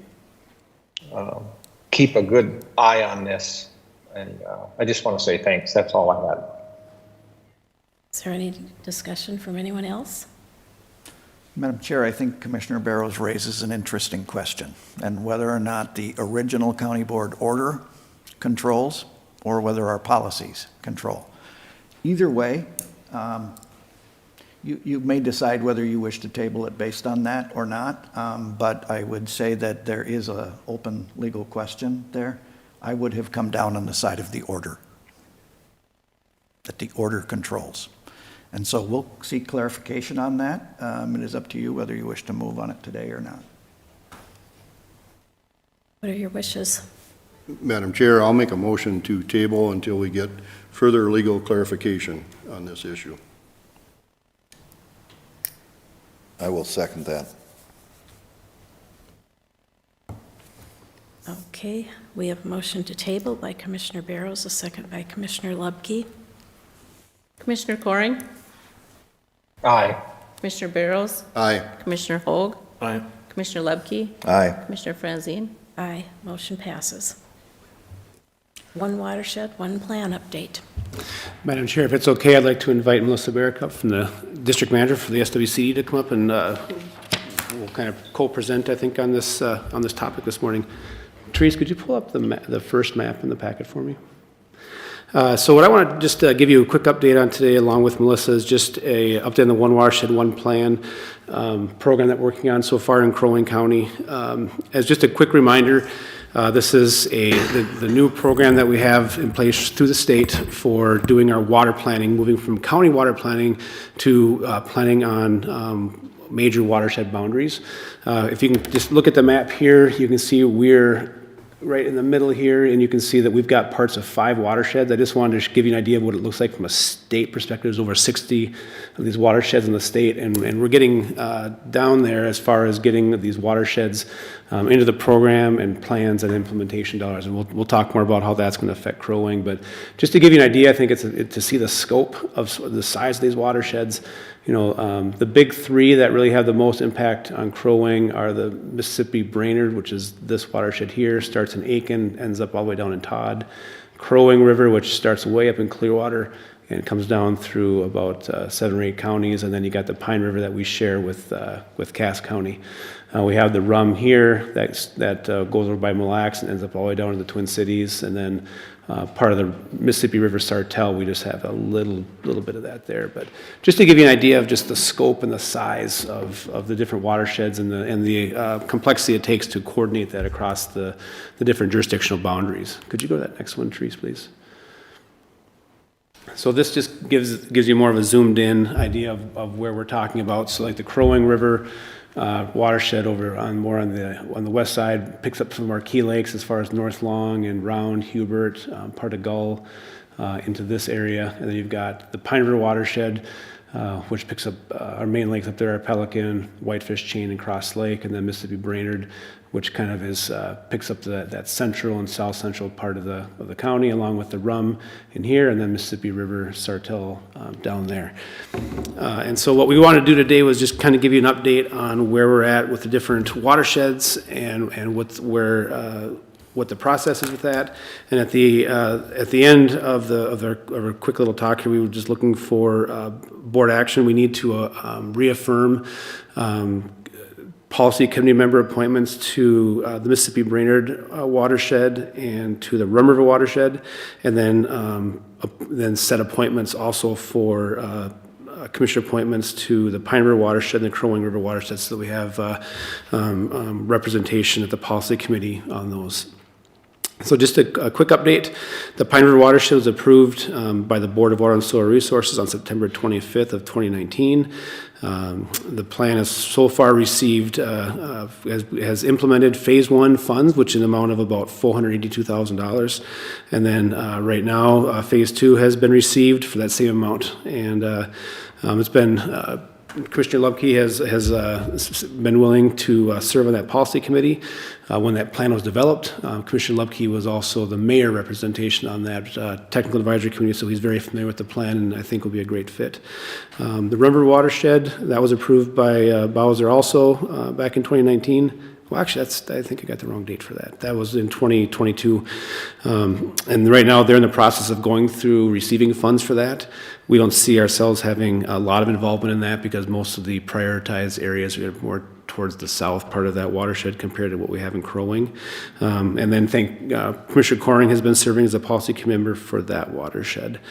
keep a good eye on this. And I just want to say thanks. That's all I had. Is there any discussion from anyone else? Madam Chair, I think Commissioner Barrows raises an interesting question, and whether or not the original county board order controls or whether our policies control. Either way, you may decide whether you wish to table it based on that or not, but I would say that there is an open legal question there. I would have come down on the side of the order, that the order controls. And so we'll seek clarification on that. It is up to you whether you wish to move on it today or not. What are your wishes? Madam Chair, I'll make a motion to table until we get further legal clarification on this issue. I will second that. Okay, we have a motion to table by Commissioner Barrows, a second by Commissioner Lubke. Commissioner Coring, Aye. Commissioner Barrows, Aye. Commissioner Hoag, Aye. Commissioner Lubke, Aye. Commissioner Franzine. Aye, motion passes. One watershed, one plan update. Madam Chair, if it's okay, I'd like to invite Melissa Barrick up from the district manager for the SWCD to come up and we'll kind of co-present, I think, on this topic this morning. Therese, could you pull up the first map in the packet for me? So what I want to just give you a quick update on today, along with Melissa, is just a update on the One Watershed, One Plan program that we're working on so far in Crow Wing County. As just a quick reminder, this is the new program that we have in place through the state for doing our water planning, moving from county water planning to planning on major watershed boundaries. If you can just look at the map here, you can see we're right in the middle here, and you can see that we've got parts of 5 watersheds. I just wanted to give you an idea of what it looks like from a state perspective. There's over 60 of these watersheds in the state, and we're getting down there as far as getting these watersheds into the program and plans and implementation dollars. And we'll talk more about how that's going to affect Crow Wing. But just to give you an idea, I think it's to see the scope of the size of these watersheds. You know, the big 3 that really have the most impact on Crow Wing are the Mississippi Brainerd, which is this watershed here, starts in Aiken, ends up all the way down in Todd. Crow Wing River, which starts way up in Clearwater and comes down through about 7 or 8 counties, and then you got the Pine River that we share with Cass County. We have the Rum here that goes over by Mille Lacs and ends up all the way down to the Twin Cities, and then part of the Mississippi River Sartell, we just have a little bit of that there. But just to give you an idea of just the scope and the size of the different watersheds and the complexity it takes to coordinate that across the different jurisdictional boundaries. Could you go to that next one, Therese, please? So this just gives you more of a zoomed in idea of where we're talking about. So like the Crow Wing River watershed over on the west side picks up some of our key lakes as far as North Long and Round, Hubert, part of Gull into this area. And then you've got the Pine River watershed, which picks up our main lakes up there are Pelican, Whitefish Chain, and Cross Lake, and then Mississippi Brainerd, which kind of picks up that central and south central part of the county, along with the Rum in here, and then Mississippi River Sartell down there. And so what we want to do today was just kind of give you an update on where we're at with the different watersheds and what the process is with that. And at the end of our quick little talk here, we were just looking for board action. We need to reaffirm policy committee member appointments to the Mississippi Brainerd watershed and to the Rum River watershed, and then set appointments also for commissioner appointments to the Pine River watershed and the Crow Wing River watershed, so that we have representation at the policy committee on those. So just a quick update. The Pine River Watershed was approved by the Board of Water and Soil Resources on September 25th of 2019. The plan has so far received, has implemented Phase 1 funds, which in the amount of about $482,000. And then right now, Phase 2 has been received for that same amount. And it's been Commissioner Lubke has been willing to serve on that policy committee. When that plan was developed, Commissioner Lubke was also the mayor representation on that technical advisory committee, so he's very familiar with the plan and I think will be a great fit. The River Watershed, that was approved by Bowser also back in 2019. Well, actually, I think I got the wrong date for that. That was in 2022. And right now, they're in the process of going through receiving funds for that. We don't see ourselves having a lot of involvement in that because most of the prioritized areas are more towards the south part of that watershed compared to what we have in Crow Wing. And then Commissioner Coring has been serving as a policy committee member for that watershed.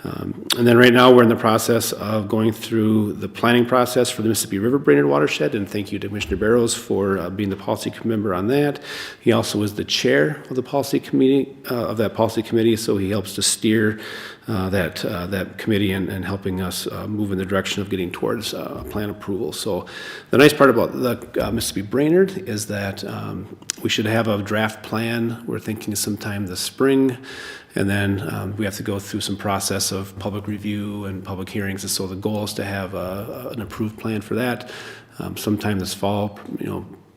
And then right now we're in the process of going through the planning process for the Mississippi River Brainerd watershed, and thank you to Commissioner Barrows for being the policy member on that. He also is the chair of the policy committee of that policy committee, so he helps to steer that committee and helping us move in the direction of getting towards plan approval. So the nice part about the Mississippi Brainerd is that we should have a draft plan. We're thinking sometime this spring. And then we have to go through some process of public review and public hearings. And so the goal is to have an approved plan for that sometime this fall,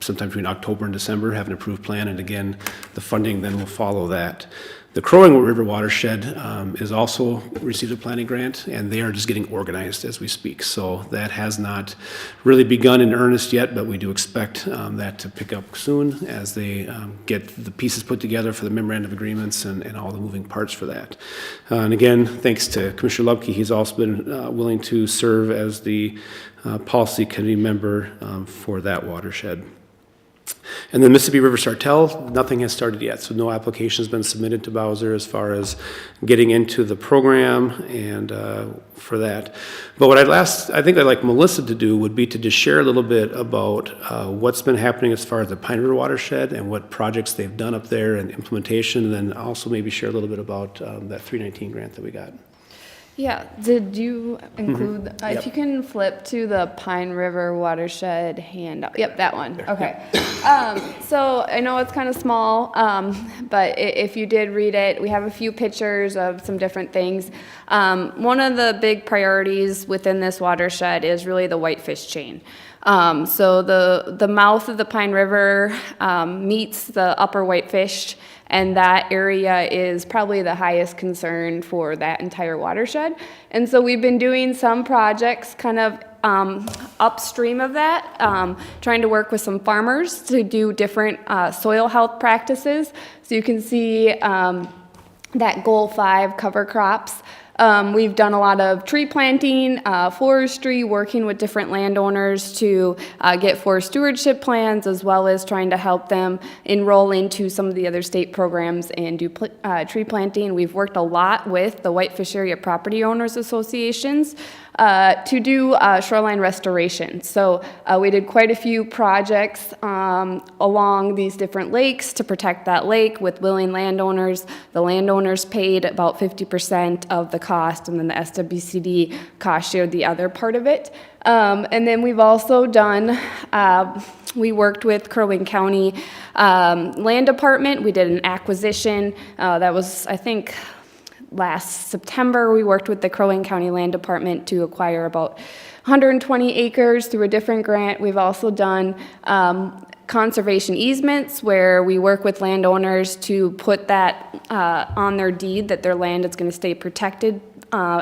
sometime between October and December, have an approved plan. And again, the funding then will follow that. The Crow Wing River Watershed is also received a planning grant, and they are just getting organized as we speak. So that has not really begun in earnest yet, but we do expect that to pick up soon as they get the pieces put together for the memorandum of agreements and all the moving parts for that. And again, thanks to Commissioner Lubke, he's also been willing to serve as the policy committee member for that watershed. And the Mississippi River Sartell, nothing has started yet, so no application has been submitted to Bowser as far as getting into the program and for that. But what I think I'd like Melissa to do would be to just share a little bit about what's been happening as far as the Pine River Watershed and what projects they've done up there and implementation, and then also maybe share a little bit about that 319 grant that we got. Yeah, did you include, if you can flip to the Pine River Watershed handout. Yep, that one, okay. So I know it's kind of small, but if you did read it, we have a few pictures of some different things. One of the big priorities within this watershed is really the whitefish chain. So the mouth of the Pine River meets the upper whitefish, and that area is probably the highest concern for that entire watershed. And so we've been doing some projects kind of upstream of that, trying to work with some farmers to do different soil health practices. So you can see that goal 5, cover crops. We've done a lot of tree planting, forestry, working with different landowners to get forest stewardship plans, as well as trying to help them enroll into some of the other state programs and do tree planting. We've worked a lot with the Whitefish Area Property Owners Associations to do shoreline restoration. So we did quite a few projects along these different lakes to protect that lake with willing landowners. The landowners paid about 50% of the cost, and then the SWCD cost shared the other part of it. And then we've also done, we worked with Crow Wing County Land Department. We did an acquisition that was, I think, last September. We worked with the Crow Wing County Land Department to acquire about 120 acres through a different grant. We've also done conservation easements where we work with landowners to put that on their deed that their land is going to stay protected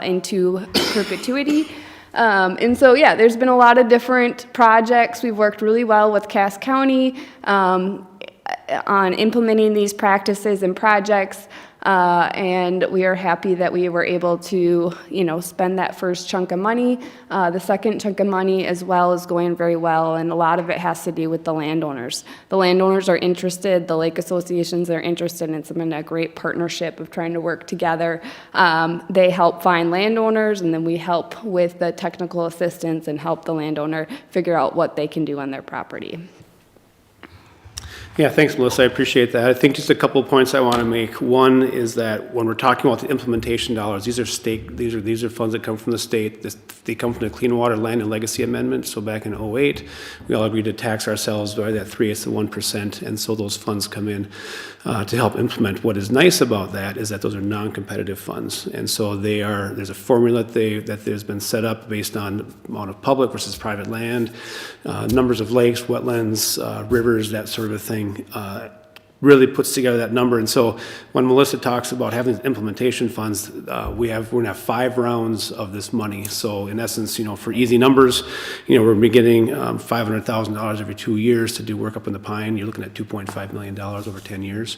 into perpetuity. And so, yeah, there's been a lot of different projects. We've worked really well with Cass County on implementing these practices and projects. And we are happy that we were able to, spend that first chunk of money. The second chunk of money as well is going very well, and a lot of it has to do with the landowners. The landowners are interested, the lake associations are interested, and it's been a great partnership of trying to work together. They help find landowners, and then we help with the technical assistance and help the landowner figure out what they can do on their property. Yeah, thanks, Melissa. I appreciate that. I think just a couple of points I want to make. One is that when we're talking about the implementation dollars, these are funds that come from the state. They come from the Clean Water Land and Legacy Amendment. So back in '08, we all agreed to tax ourselves by that 3/8 of 1%, and so those funds come in to help implement. What is nice about that is that those are non-competitive funds, and so there's a formula that there's been set up based on amount of public versus private land, numbers of lakes, wetlands, rivers, that sort of a thing. Really puts together that number. And so when Melissa talks about having implementation funds, we're going to have 5 rounds of this money. So in essence, for easy numbers, we're going to be getting $500,000 every 2 years to do work up in the Pine. You're looking at $2.5 million over 10 years.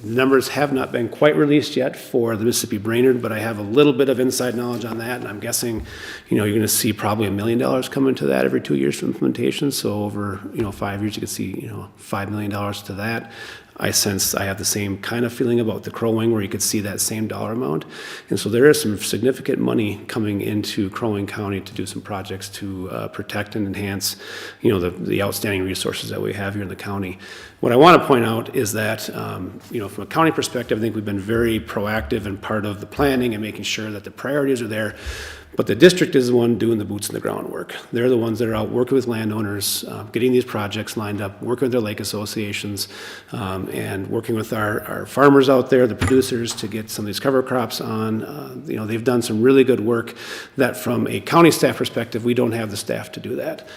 Numbers have not been quite released yet for the Mississippi Brainerd, but I have a little bit of inside knowledge on that, and I'm guessing, you're going to see probably $1 million come into that every 2 years for implementation. So over, 5 years, you could see, $5 million to that. I sense I have the same kind of feeling about the Crow Wing, where you could see that same dollar amount. And so there is some significant money coming into Crow Wing County to do some projects to protect and enhance, the outstanding resources that we have here in the county. What I want to point out is that, from a county perspective, I think we've been very proactive in part of the planning and making sure that the priorities are there. But the district is the one doing the boots in the ground work. They're the ones that are out working with landowners, getting these projects lined up, working with their lake associations, and working with our farmers out there, the producers, to get some of these cover crops on. They've done some really good work that from a county staff perspective, we don't have the staff to do that,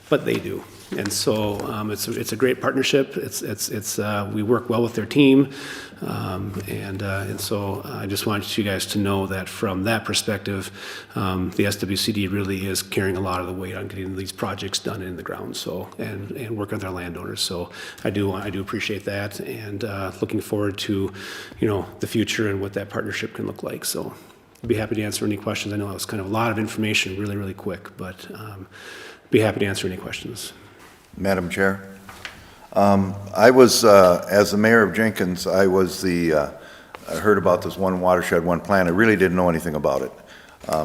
but they do. And so it's a great partnership. We work well with their team, and so I just want you guys to know that from that perspective, the SWCD really is carrying a lot of the weight on getting these projects done in the ground. So and working with our landowners. So I do appreciate that, and looking forward to the future and what that partnership can look like. So I'd be happy to answer any questions. I know that was kind of a lot of information, really, really quick, but be happy to answer any questions. Madam Chair, I was, as the mayor of Jenkins, I heard about this one watershed, one plan. I really didn't know anything about it.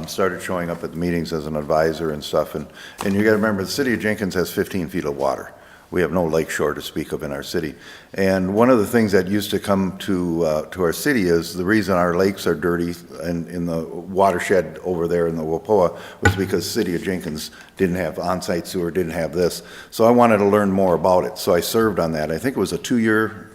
Started showing up at the meetings as an advisor and stuff. And you got to remember, the city of Jenkins has 15 feet of water. We have no lake shore to speak of in our city. And one of the things that used to come to our city is the reason our lakes are dirty in the watershed over there in the Wapoa was because the city of Jenkins didn't have on-site sewer, didn't have this. So I wanted to learn more about it. So I served on that. I think it was a two-year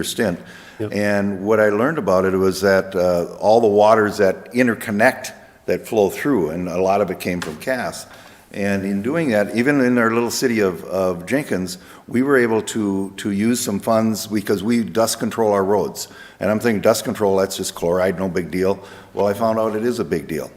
stint. Yep. And what I learned about it was that all the waters that interconnect, that flow through, and a lot of it came from Cass. And in doing that, even in our little city of Jenkins, we were able to use some funds because we dust control our roads. And I'm thinking dust control, that's just chloride, no big deal. Well, I found out it is a big deal.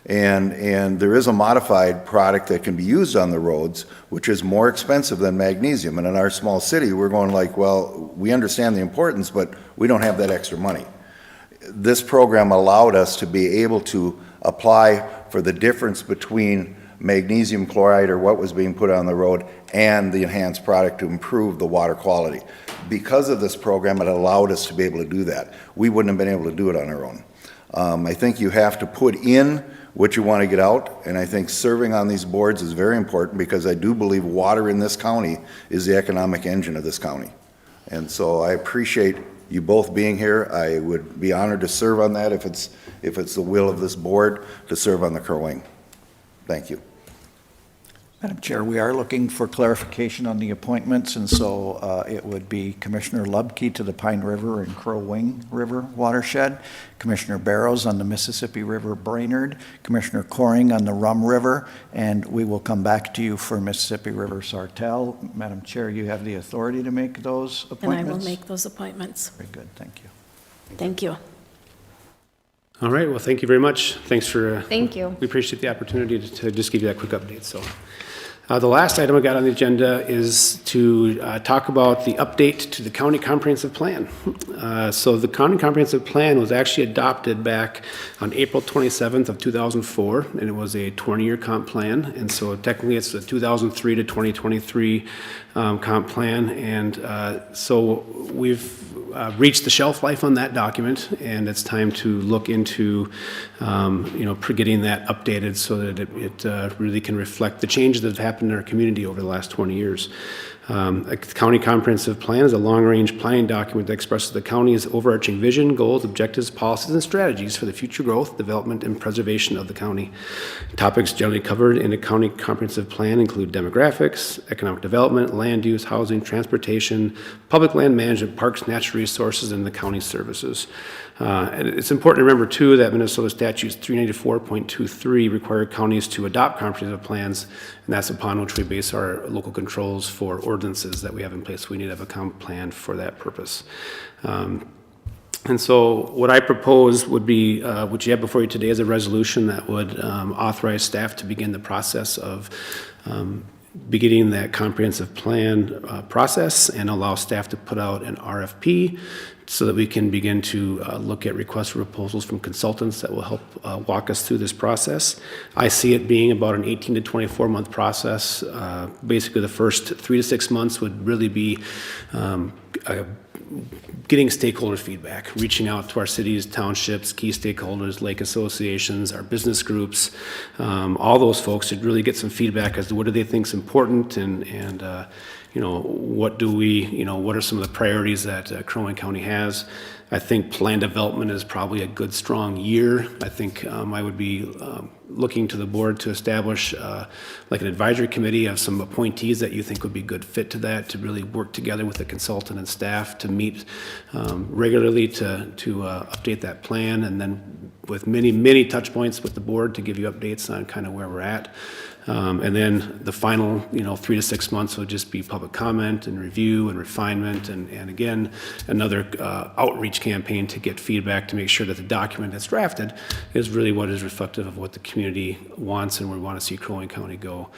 And there is a modified product that can be used on the roads, which is more expensive than magnesium. And in our small city, we're going like, well, we understand the importance, but we don't have that extra money. This program allowed us to be able to apply for the difference between magnesium chloride, or what was being put on the road, and the enhanced product to improve the water quality. Because of this program, it allowed us to be able to do that. We wouldn't have been able to do it on our own. I think you have to put in what you want to get out, and I think serving on these boards is very important, because I do believe water in this county is the economic engine of this county. And so I appreciate you both being here. I would be honored to serve on that if it's the will of this board to serve on the Crow Wing. Thank you. Madam Chair, we are looking for clarification on the appointments, and so it would be Commissioner Lubke to the Pine River and Crow Wing River watershed, Commissioner Barrows on the Mississippi River Brainerd, Commissioner Coring on the Rum River, and we will come back to you for Mississippi River Sartell. Madam Chair, you have the authority to make those appointments? And I will make those appointments. Very good, thank you. Thank you. All right, well, thank you very much. Thanks for... Thank you. We appreciate the opportunity to just give you that quick update. So, the last item I got on the agenda is to talk about the update to the County Comprehensive Plan. So the County Comprehensive Plan was actually adopted back on April 27th of 2004, and it was a 20-year comp plan. And so technically it's the 2003 to 2023 comp plan. And so we've reached the shelf life on that document, and it's time to look into, getting that updated so that it really can reflect the changes that have happened in our community over the last 20 years. A county comprehensive plan is a long-range planning document that expresses the county's overarching vision, goals, objectives, policies, and strategies for the future growth, development, and preservation of the county. Topics generally covered in a county comprehensive plan include demographics, economic development, land use, housing, transportation, public land management, parks, natural resources, and the county services. And it's important to remember, too, that Minnesota statutes 394.23 require counties to adopt comprehensive plans, and that's upon which we base our local controls for ordinances that we have in place. We need to have a comp plan for that purpose. And so what I propose would be, what you have before you today is a resolution that would authorize staff to begin the process of beginning that comprehensive plan process and allow staff to put out an RFP so that we can begin to look at requests for proposals from consultants that will help walk us through this process. I see it being about an 18 to 24 month process. Basically, the first 3 to 6 months would really be getting stakeholder feedback, reaching out to our cities, townships, key stakeholders, lake associations, our business groups, all those folks to really get some feedback as to what do they think is important and what do we, what are some of the priorities that Crow Wing County has. I think plan development is probably a good, strong year. I think I would be looking to the board to establish like an advisory committee of some appointees that you think would be good fit to that, to really work together with the consultant and staff to meet regularly to update that plan, and then with many touch points with the board to give you updates on kind of where we're at. And then the final, 3 to 6 months would just be public comment and review and refinement, and again, another outreach campaign to get feedback to make sure that the document that's drafted is really what is reflective of what the community wants and where we want to see Crow Wing County go.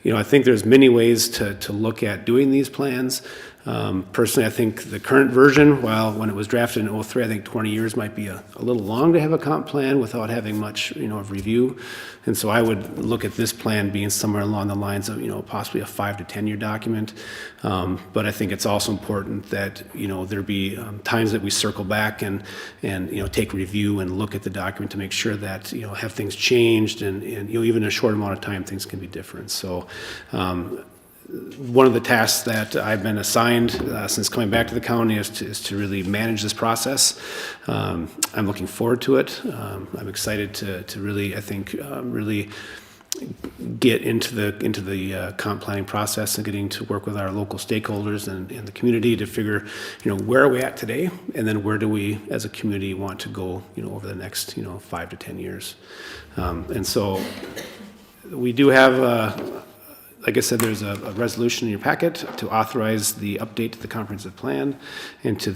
I think there's many ways to look at doing these plans. Personally, I think the current version, while when it was drafted in 2003, I think 20 years might be a little long to have a comp plan without having much, of review. And so I would look at this plan being somewhere along the lines of, possibly a 5 to 10 year document. But I think it's also important that, there be times that we circle back and take review and look at the document to make sure that, have things changed and even in a short amount of time, things can be different. So, one of the tasks that I've been assigned since coming back to the county is to really manage this process. I'm looking forward to it. I'm excited to really, I think, really get into the comp planning process and getting to work with our local stakeholders and the community to figure, where are we at today, and then where do we as a community want to go, over the next, 5 to 10 years. And so we do have like I said, there's a resolution in your packet to authorize the update to the comprehensive plan and to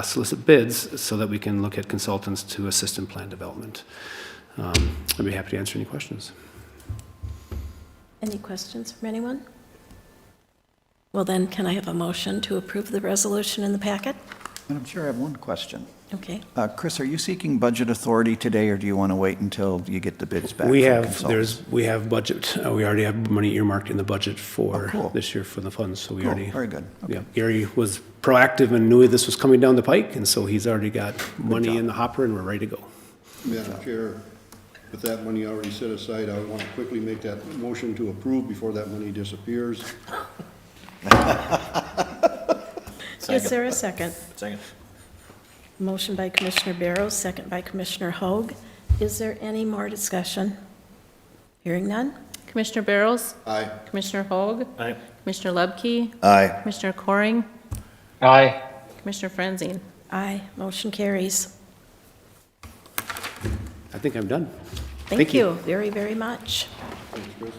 solicit bids so that we can look at consultants to assist in plan development. I'd be happy to answer any questions. Any questions from anyone? Well then, can I have a motion to approve the resolution in the packet? Madam Chair, I have one question. Okay. Chris, are you seeking budget authority today, or do you want to wait until you get the bids back? We from have consultants? we have budget. We already have money earmarked in the budget for cool. this year for the funds. So we Cool. already Very good. Okay. Yeah, Gary was proactive and knew this was coming down the pike, and so he's already got money job. in the hopper, and we're ready to go. Madam Chair, with that money already set aside, I want to quickly make that motion to approve before that money disappears. Is there a second? Second. Motion by Commissioner Barrows, second by Commissioner Hoag. Is there any more discussion? Hearing none? Commissioner Barrows? Aye. Commissioner Hoag? Aye. Commissioner Lubke? Aye. Commissioner Coring? Aye. Commissioner Franzine? Aye. Motion carries. I think I'm done. Thank you very, very much. Thanks, Chris.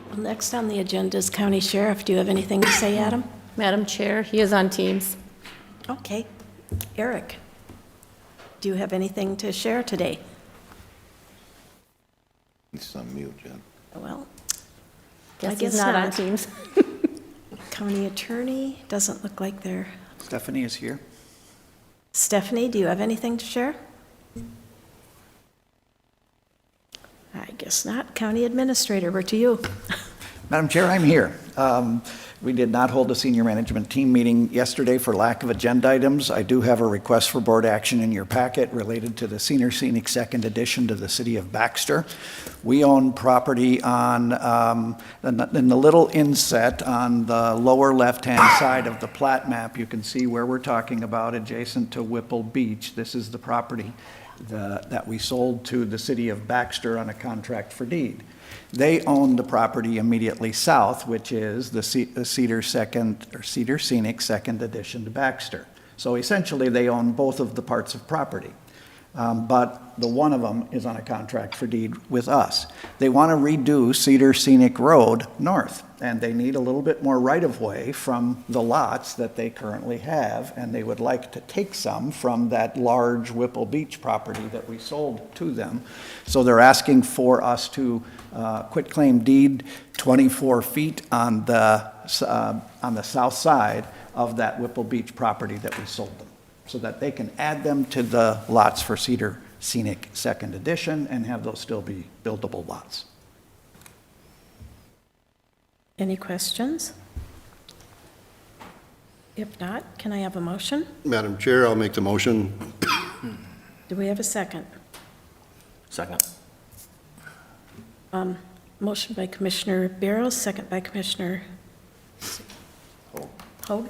Well, next on the agenda is County Sheriff. Do you have anything to say, Adam? Madam Chair, he is on Teams. Okay. Eric, do you have anything to share today? He's on mute, Jen. Well, Guess guess he's not on not. Teams. County Attorney, doesn't look like they're... Stephanie is here. Stephanie, do you have anything to share? I guess not. County Administrator, we're to you. Madam Chair, I'm here. We did not hold a senior management team meeting yesterday for lack of agenda items. I do have a request for board action in your packet related to the Senior Scenic Second Edition to the city of Baxter. We own property on, in the little inset on the lower left-hand side of the plat map. You can see where we're talking about, adjacent to Whipple Beach. This is the property that we sold to the city of Baxter on a contract for deed. They own the property immediately south, which is the Cedar Scenic Second Edition to Baxter. So essentially, they own both of the parts of property. But the one of them is on a contract for deed with us. They want to redo Cedar Scenic Road north, and they need a little bit more right-of-way from the lots that they currently have, and they would like to take some from that large Whipple Beach property that we sold to them. So they're asking for us to quitclaim deed 24 feet on the south side of that Whipple Beach property that we sold them, so that they can add them to the lots for Cedar Scenic Second Edition and have those still be buildable lots. Any questions? If not, can I have a motion? Madam Chair, I'll make the motion. Do we have a second? Second. Motion by Commissioner Barrows, second by Commissioner Hoag.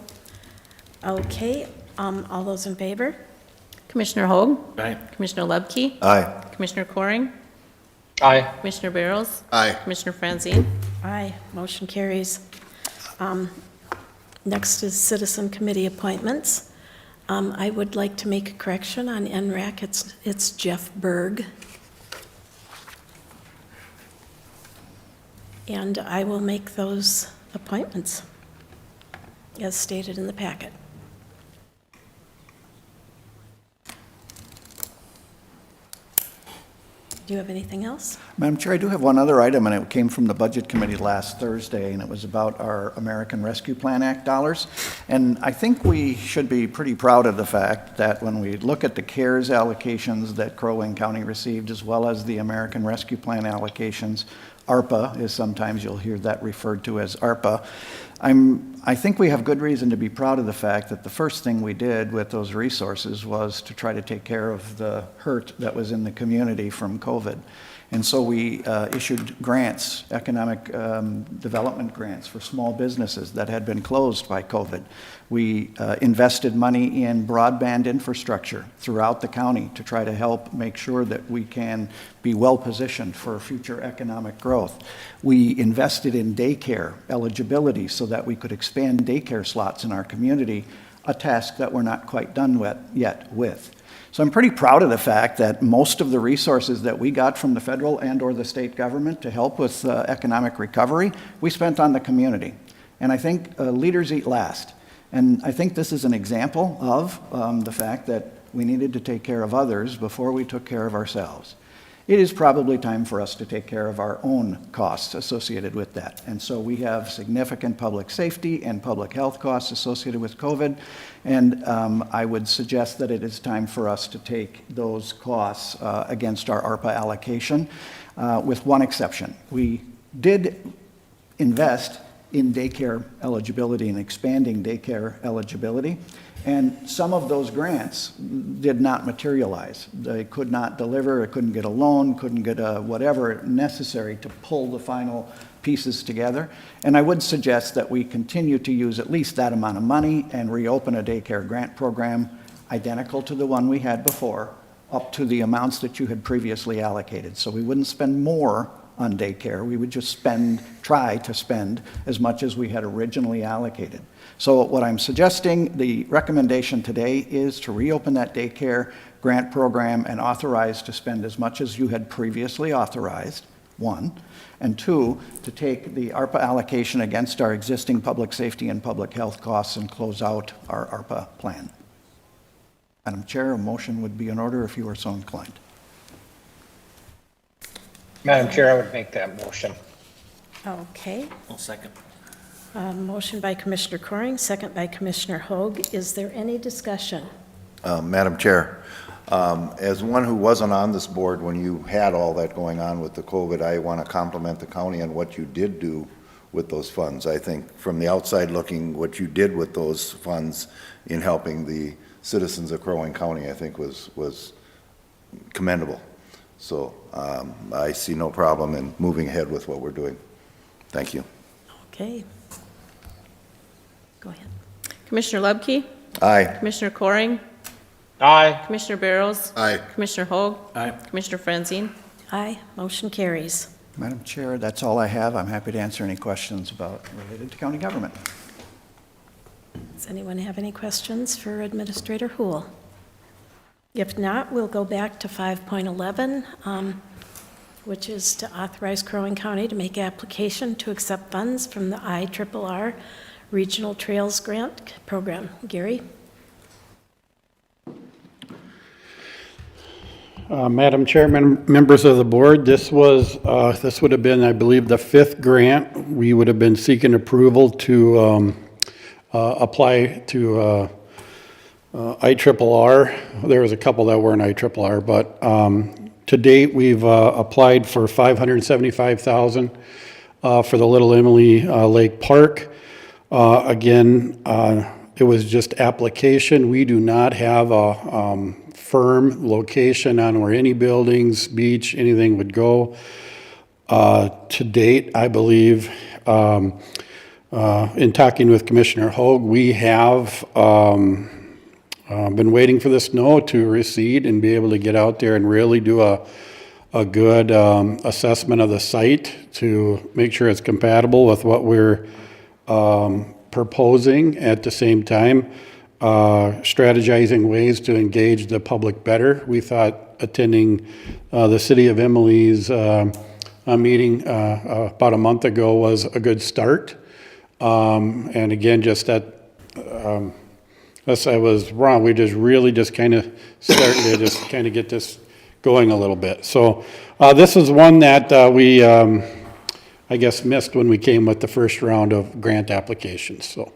Okay, all those in favor? Commissioner Hoag? Aye. Commissioner Lebke? Aye. Commissioner Coring? Aye. Commissioner Barrows? Aye. Commissioner Franzine? Aye, motion carries. Next is citizen committee appointments. I would like to make a correction on NRAC. It's Jeff Berg. And I will make those appointments as stated in the packet. Do you have anything else? Madam Chair, I do have one other item, and it came from the Budget Committee last Thursday, and it was about our American Rescue Plan Act dollars. And I think we should be pretty proud of the fact that when we look at the CARES allocations that Crow Wing County received, as well as the American Rescue Plan allocations, ARPA is sometimes you'll hear that referred to as ARPA. I think we have good reason to be proud of the fact that the first thing we did with those resources was to try to take care of the hurt that was in the community from COVID. And so we issued grants, economic development grants for small businesses that had been closed by COVID. We invested money in broadband infrastructure throughout the county to try to help make sure that we can be well positioned for future economic growth. We invested in daycare eligibility so that we could expand daycare slots in our community, a task that we're not quite done yet with. So I'm pretty proud of the fact that most of the resources that we got from the federal and or the state government to help with economic recovery, we spent on the community. And I think leaders eat last. And I think this is an example of the fact that we needed to take care of others before we took care of ourselves. It is probably time for us to take care of our own costs associated with that. And so we have significant public safety and public health costs associated with COVID. And I would suggest that it is time for us to take those costs against our ARPA allocation, with one exception. We did invest in daycare eligibility and expanding daycare eligibility. And some of those grants did not materialize. They could not deliver, couldn't get a loan, couldn't get a whatever necessary to pull the final pieces together. And I would suggest that we continue to use at least that amount of money and reopen a daycare grant program identical to the one we had before, up to the amounts that you had previously allocated. So we wouldn't spend more on daycare. We would just try to spend as much as we had originally allocated. So what I'm suggesting, the recommendation today is to reopen that daycare grant program and authorize to spend as much as you had previously authorized, one, and two, to take the ARPA allocation against our existing public safety and public health costs and close out our ARPA plan. Madam Chair, a motion would be in order if you were so inclined. Madam Chair, I would make that motion. Okay. I'll second. Motion by Commissioner Coring, second by Commissioner Hoag. Is there any discussion? Madam Chair, as one who wasn't on this board when you had all that going on with the COVID, I want to compliment the county on what you did do with those funds. I think from the outside looking, what you did with those funds in helping the citizens of Crow Wing County, I think was commendable. So I see no problem in moving ahead with what we're doing. Thank you. Okay. Go ahead. Commissioner Lubke, Aye. Commissioner Coring, Aye. Commissioner Barrows, Aye. Commissioner Hoag, Aye. Commissioner Franzine. Aye, motion carries. Madam Chair, that's all I have. I'm happy to answer any questions related to county government. Does anyone have any questions for Administrator Hool? If not, we'll go back to 5.11, which is to authorize Crow Wing County to make application to accept funds from the IRRR Regional Trails Grant Program. Gary? Madam Chairman, members of the board, this would have been, I believe, the 5th grant. We would have been seeking approval to apply to IRRR. There was a couple that weren't IRRR, but to date, we've applied for $575,000 for the Little Emily Lake Park. Again, it was just application. We do not have a firm location on where any buildings, beach, anything would go. To date, I believe, in talking with Commissioner Hoag, we have been waiting for the snow to recede and be able to get out there and really do a good assessment of the site to make sure it's compatible with what we're proposing. At the same time, strategizing ways to engage the public better. We thought attending the City of Emily's meeting about a month ago was a good start. And again, just that, unless I was wrong, we just kind of started to just kind of get this going a little bit. So this is one that we, I guess, missed when we came with the first round of grant applications. So.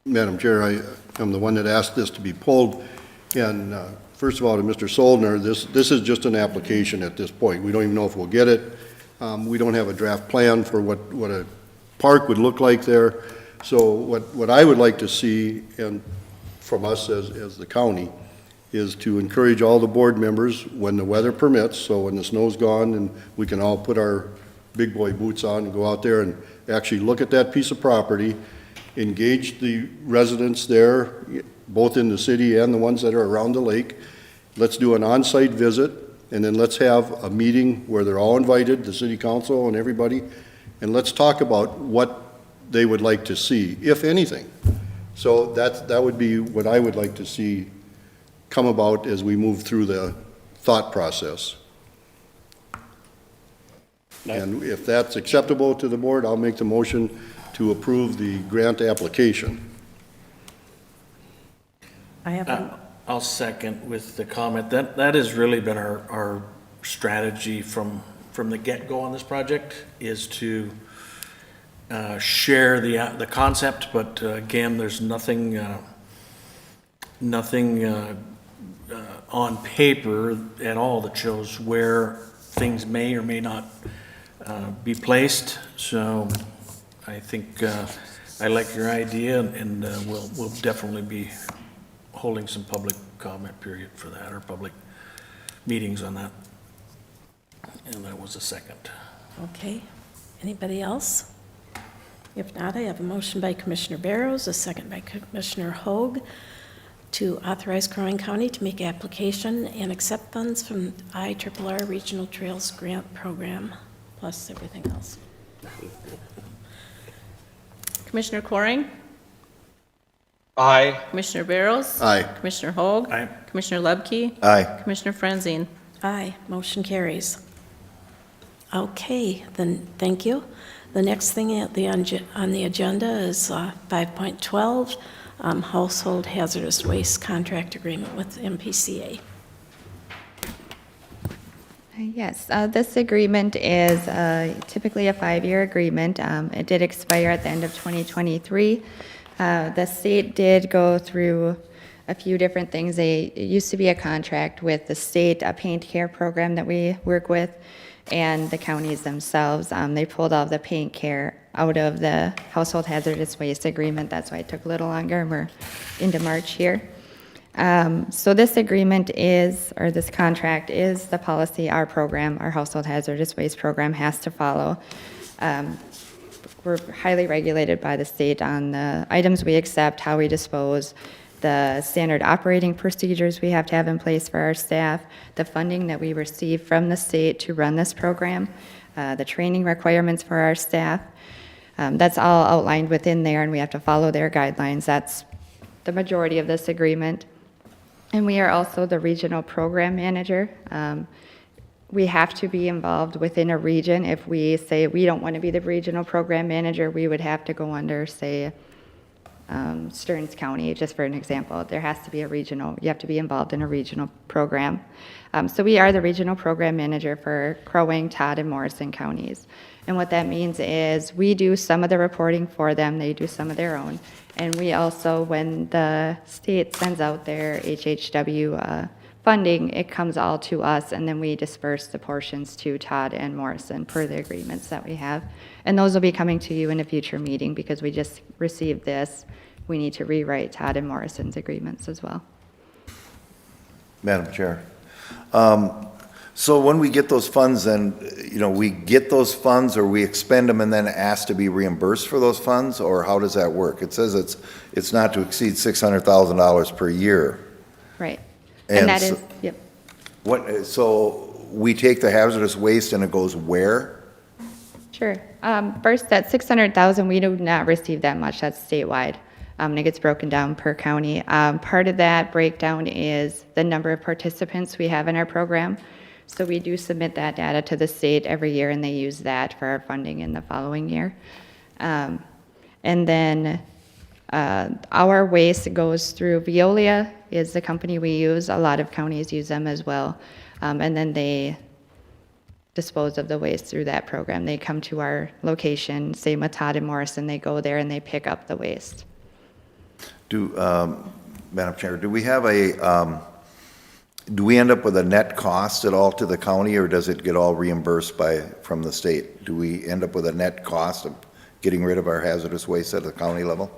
Madam Chair, I am the one that asked this to be pulled. And first of all, to Mr. Soldner, this is just an application at this point. We don't even know if we'll get it. We don't have a draft plan for what a park would look like there. So what I would like to see, and from us as the county, is to encourage all the board members when the weather permits, so when the snow's gone and we can all put our big boy boots on and go out there and actually look at that piece of property, engage the residents there, both in the city and the ones that are around the lake. Let's do an on-site visit, and then let's have a meeting where they're all invited, the city council and everybody, and let's talk about what they would like to see, if anything. So that would be what I would like to see come about as we move through the thought process. And if that's acceptable to the board, I'll make the motion to approve the grant application. I have I'll second with the comment. That has really been our strategy from the get-go on this project, is to share the concept, but again, there's nothing on paper at all that shows where things may or may not be placed. So I think I like your idea, and we'll definitely be holding some public comment period for that, or public meetings on that. And that was a second. Okay. Anybody else? If not, I have a motion by Commissioner Barrows, a second by Commissioner Hoag, to authorize Crow Wing County to make application and accept funds from IRRR Regional Trails Grant Program, plus everything else. Commissioner Coring, Aye. Commissioner Barrows, Aye. Commissioner Hoag, Aye. Commissioner Lubke, Aye. Commissioner Franzine. Aye, motion carries. Okay, then, thank you. The next thing on the agenda is 5.12, Household Hazardous Waste Contract Agreement with MPCA. Yes, this agreement is typically a 5-year agreement. It did expire at the end of 2023. The state did go through a few different things. It used to be a contract with the state, a paint care program that we work with, and the counties themselves. They pulled all the paint care out of the household hazardous waste agreement. That's why it took a little longer, and we're into March here. So this agreement is, or this contract is the policy our program, our household hazardous waste program has to follow. We're highly regulated by the state on the items we accept, how we dispose, the standard operating procedures we have to have in place for our staff, the funding that we receive from the state to run this program, the training requirements for our staff. That's all outlined within there, and we have to follow their guidelines. That's the majority of this agreement. And we are also the regional program manager. We have to be involved within a region. If we say we don't want to be the regional program manager, we would have to go under, say, Stearns County, just for an example. There has to be a regional, you have to be involved in a regional program. So we are the regional program manager for Crow Wing, Todd, and Morrison counties. And what that means is we do some of the reporting for them, they do some of their own. And we also, when the state sends out their HHW funding, it comes all to us, and then we disperse the portions to Todd and Morrison per the agreements that we have. And those will be coming to you in a future meeting because we just received this. We need to rewrite Todd and Morrison's agreements as well. Madam Chair. So when we get those funds, then, we get those funds or we expend them and then ask to be reimbursed for those funds, or how does that work? It says it's not to exceed $600,000 per year. Right. And And that so- is, yep. So we take the hazardous waste and it goes where? Sure. First, that 600,000, we do not receive that much. That's statewide. And it gets broken down per county. Part of that breakdown is the number of participants we have in our program. So we do submit that data to the state every year, and they use that for our funding in the following year. And then our waste goes through Veolia is the company we use. A lot of counties use them as well. And then they dispose of the waste through that program. They come to our location, same with Todd and Morrison, they go there and they pick up the waste. Madam Chair, do we have do we end up with a net cost at all to the county, or does it get all reimbursed from the state? Do we end up with a net cost of getting rid of our hazardous waste at the county level?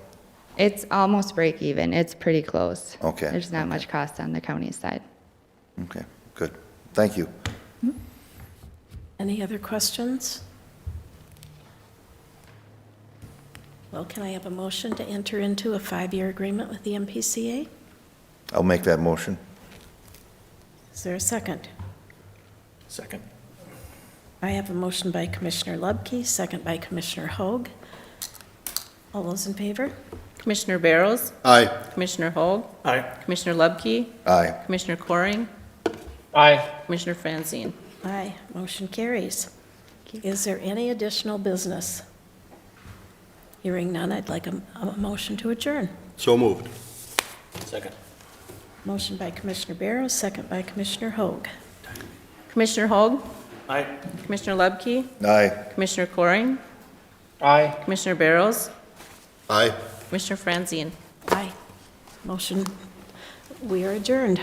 It's almost break even. It's pretty close. Okay. There's not much cost on the county side. Okay, good. Thank you. Any other questions? Well, can I have a motion to enter into a 5-year agreement with the MPCA? I'll make that motion. Is there a second? Second. I have a motion by Commissioner Lubke, second by Commissioner Hoag. All those in favor? Commissioner Barrows, Aye. Commissioner Hoag, Aye. Commissioner Lubke, Aye. Commissioner Coring, Aye. Commissioner Francine. Aye, motion carries. Is there any additional business? Hearing none, I'd like a motion to adjourn. So moved. Second. Motion by Commissioner Barrows, second by Commissioner Hoag. Commissioner Hoag, Aye. Commissioner Lubke, Aye. Commissioner Coring, Aye. Commissioner Barrows, Aye. Commissioner Francine. Aye. Motion, we are adjourned.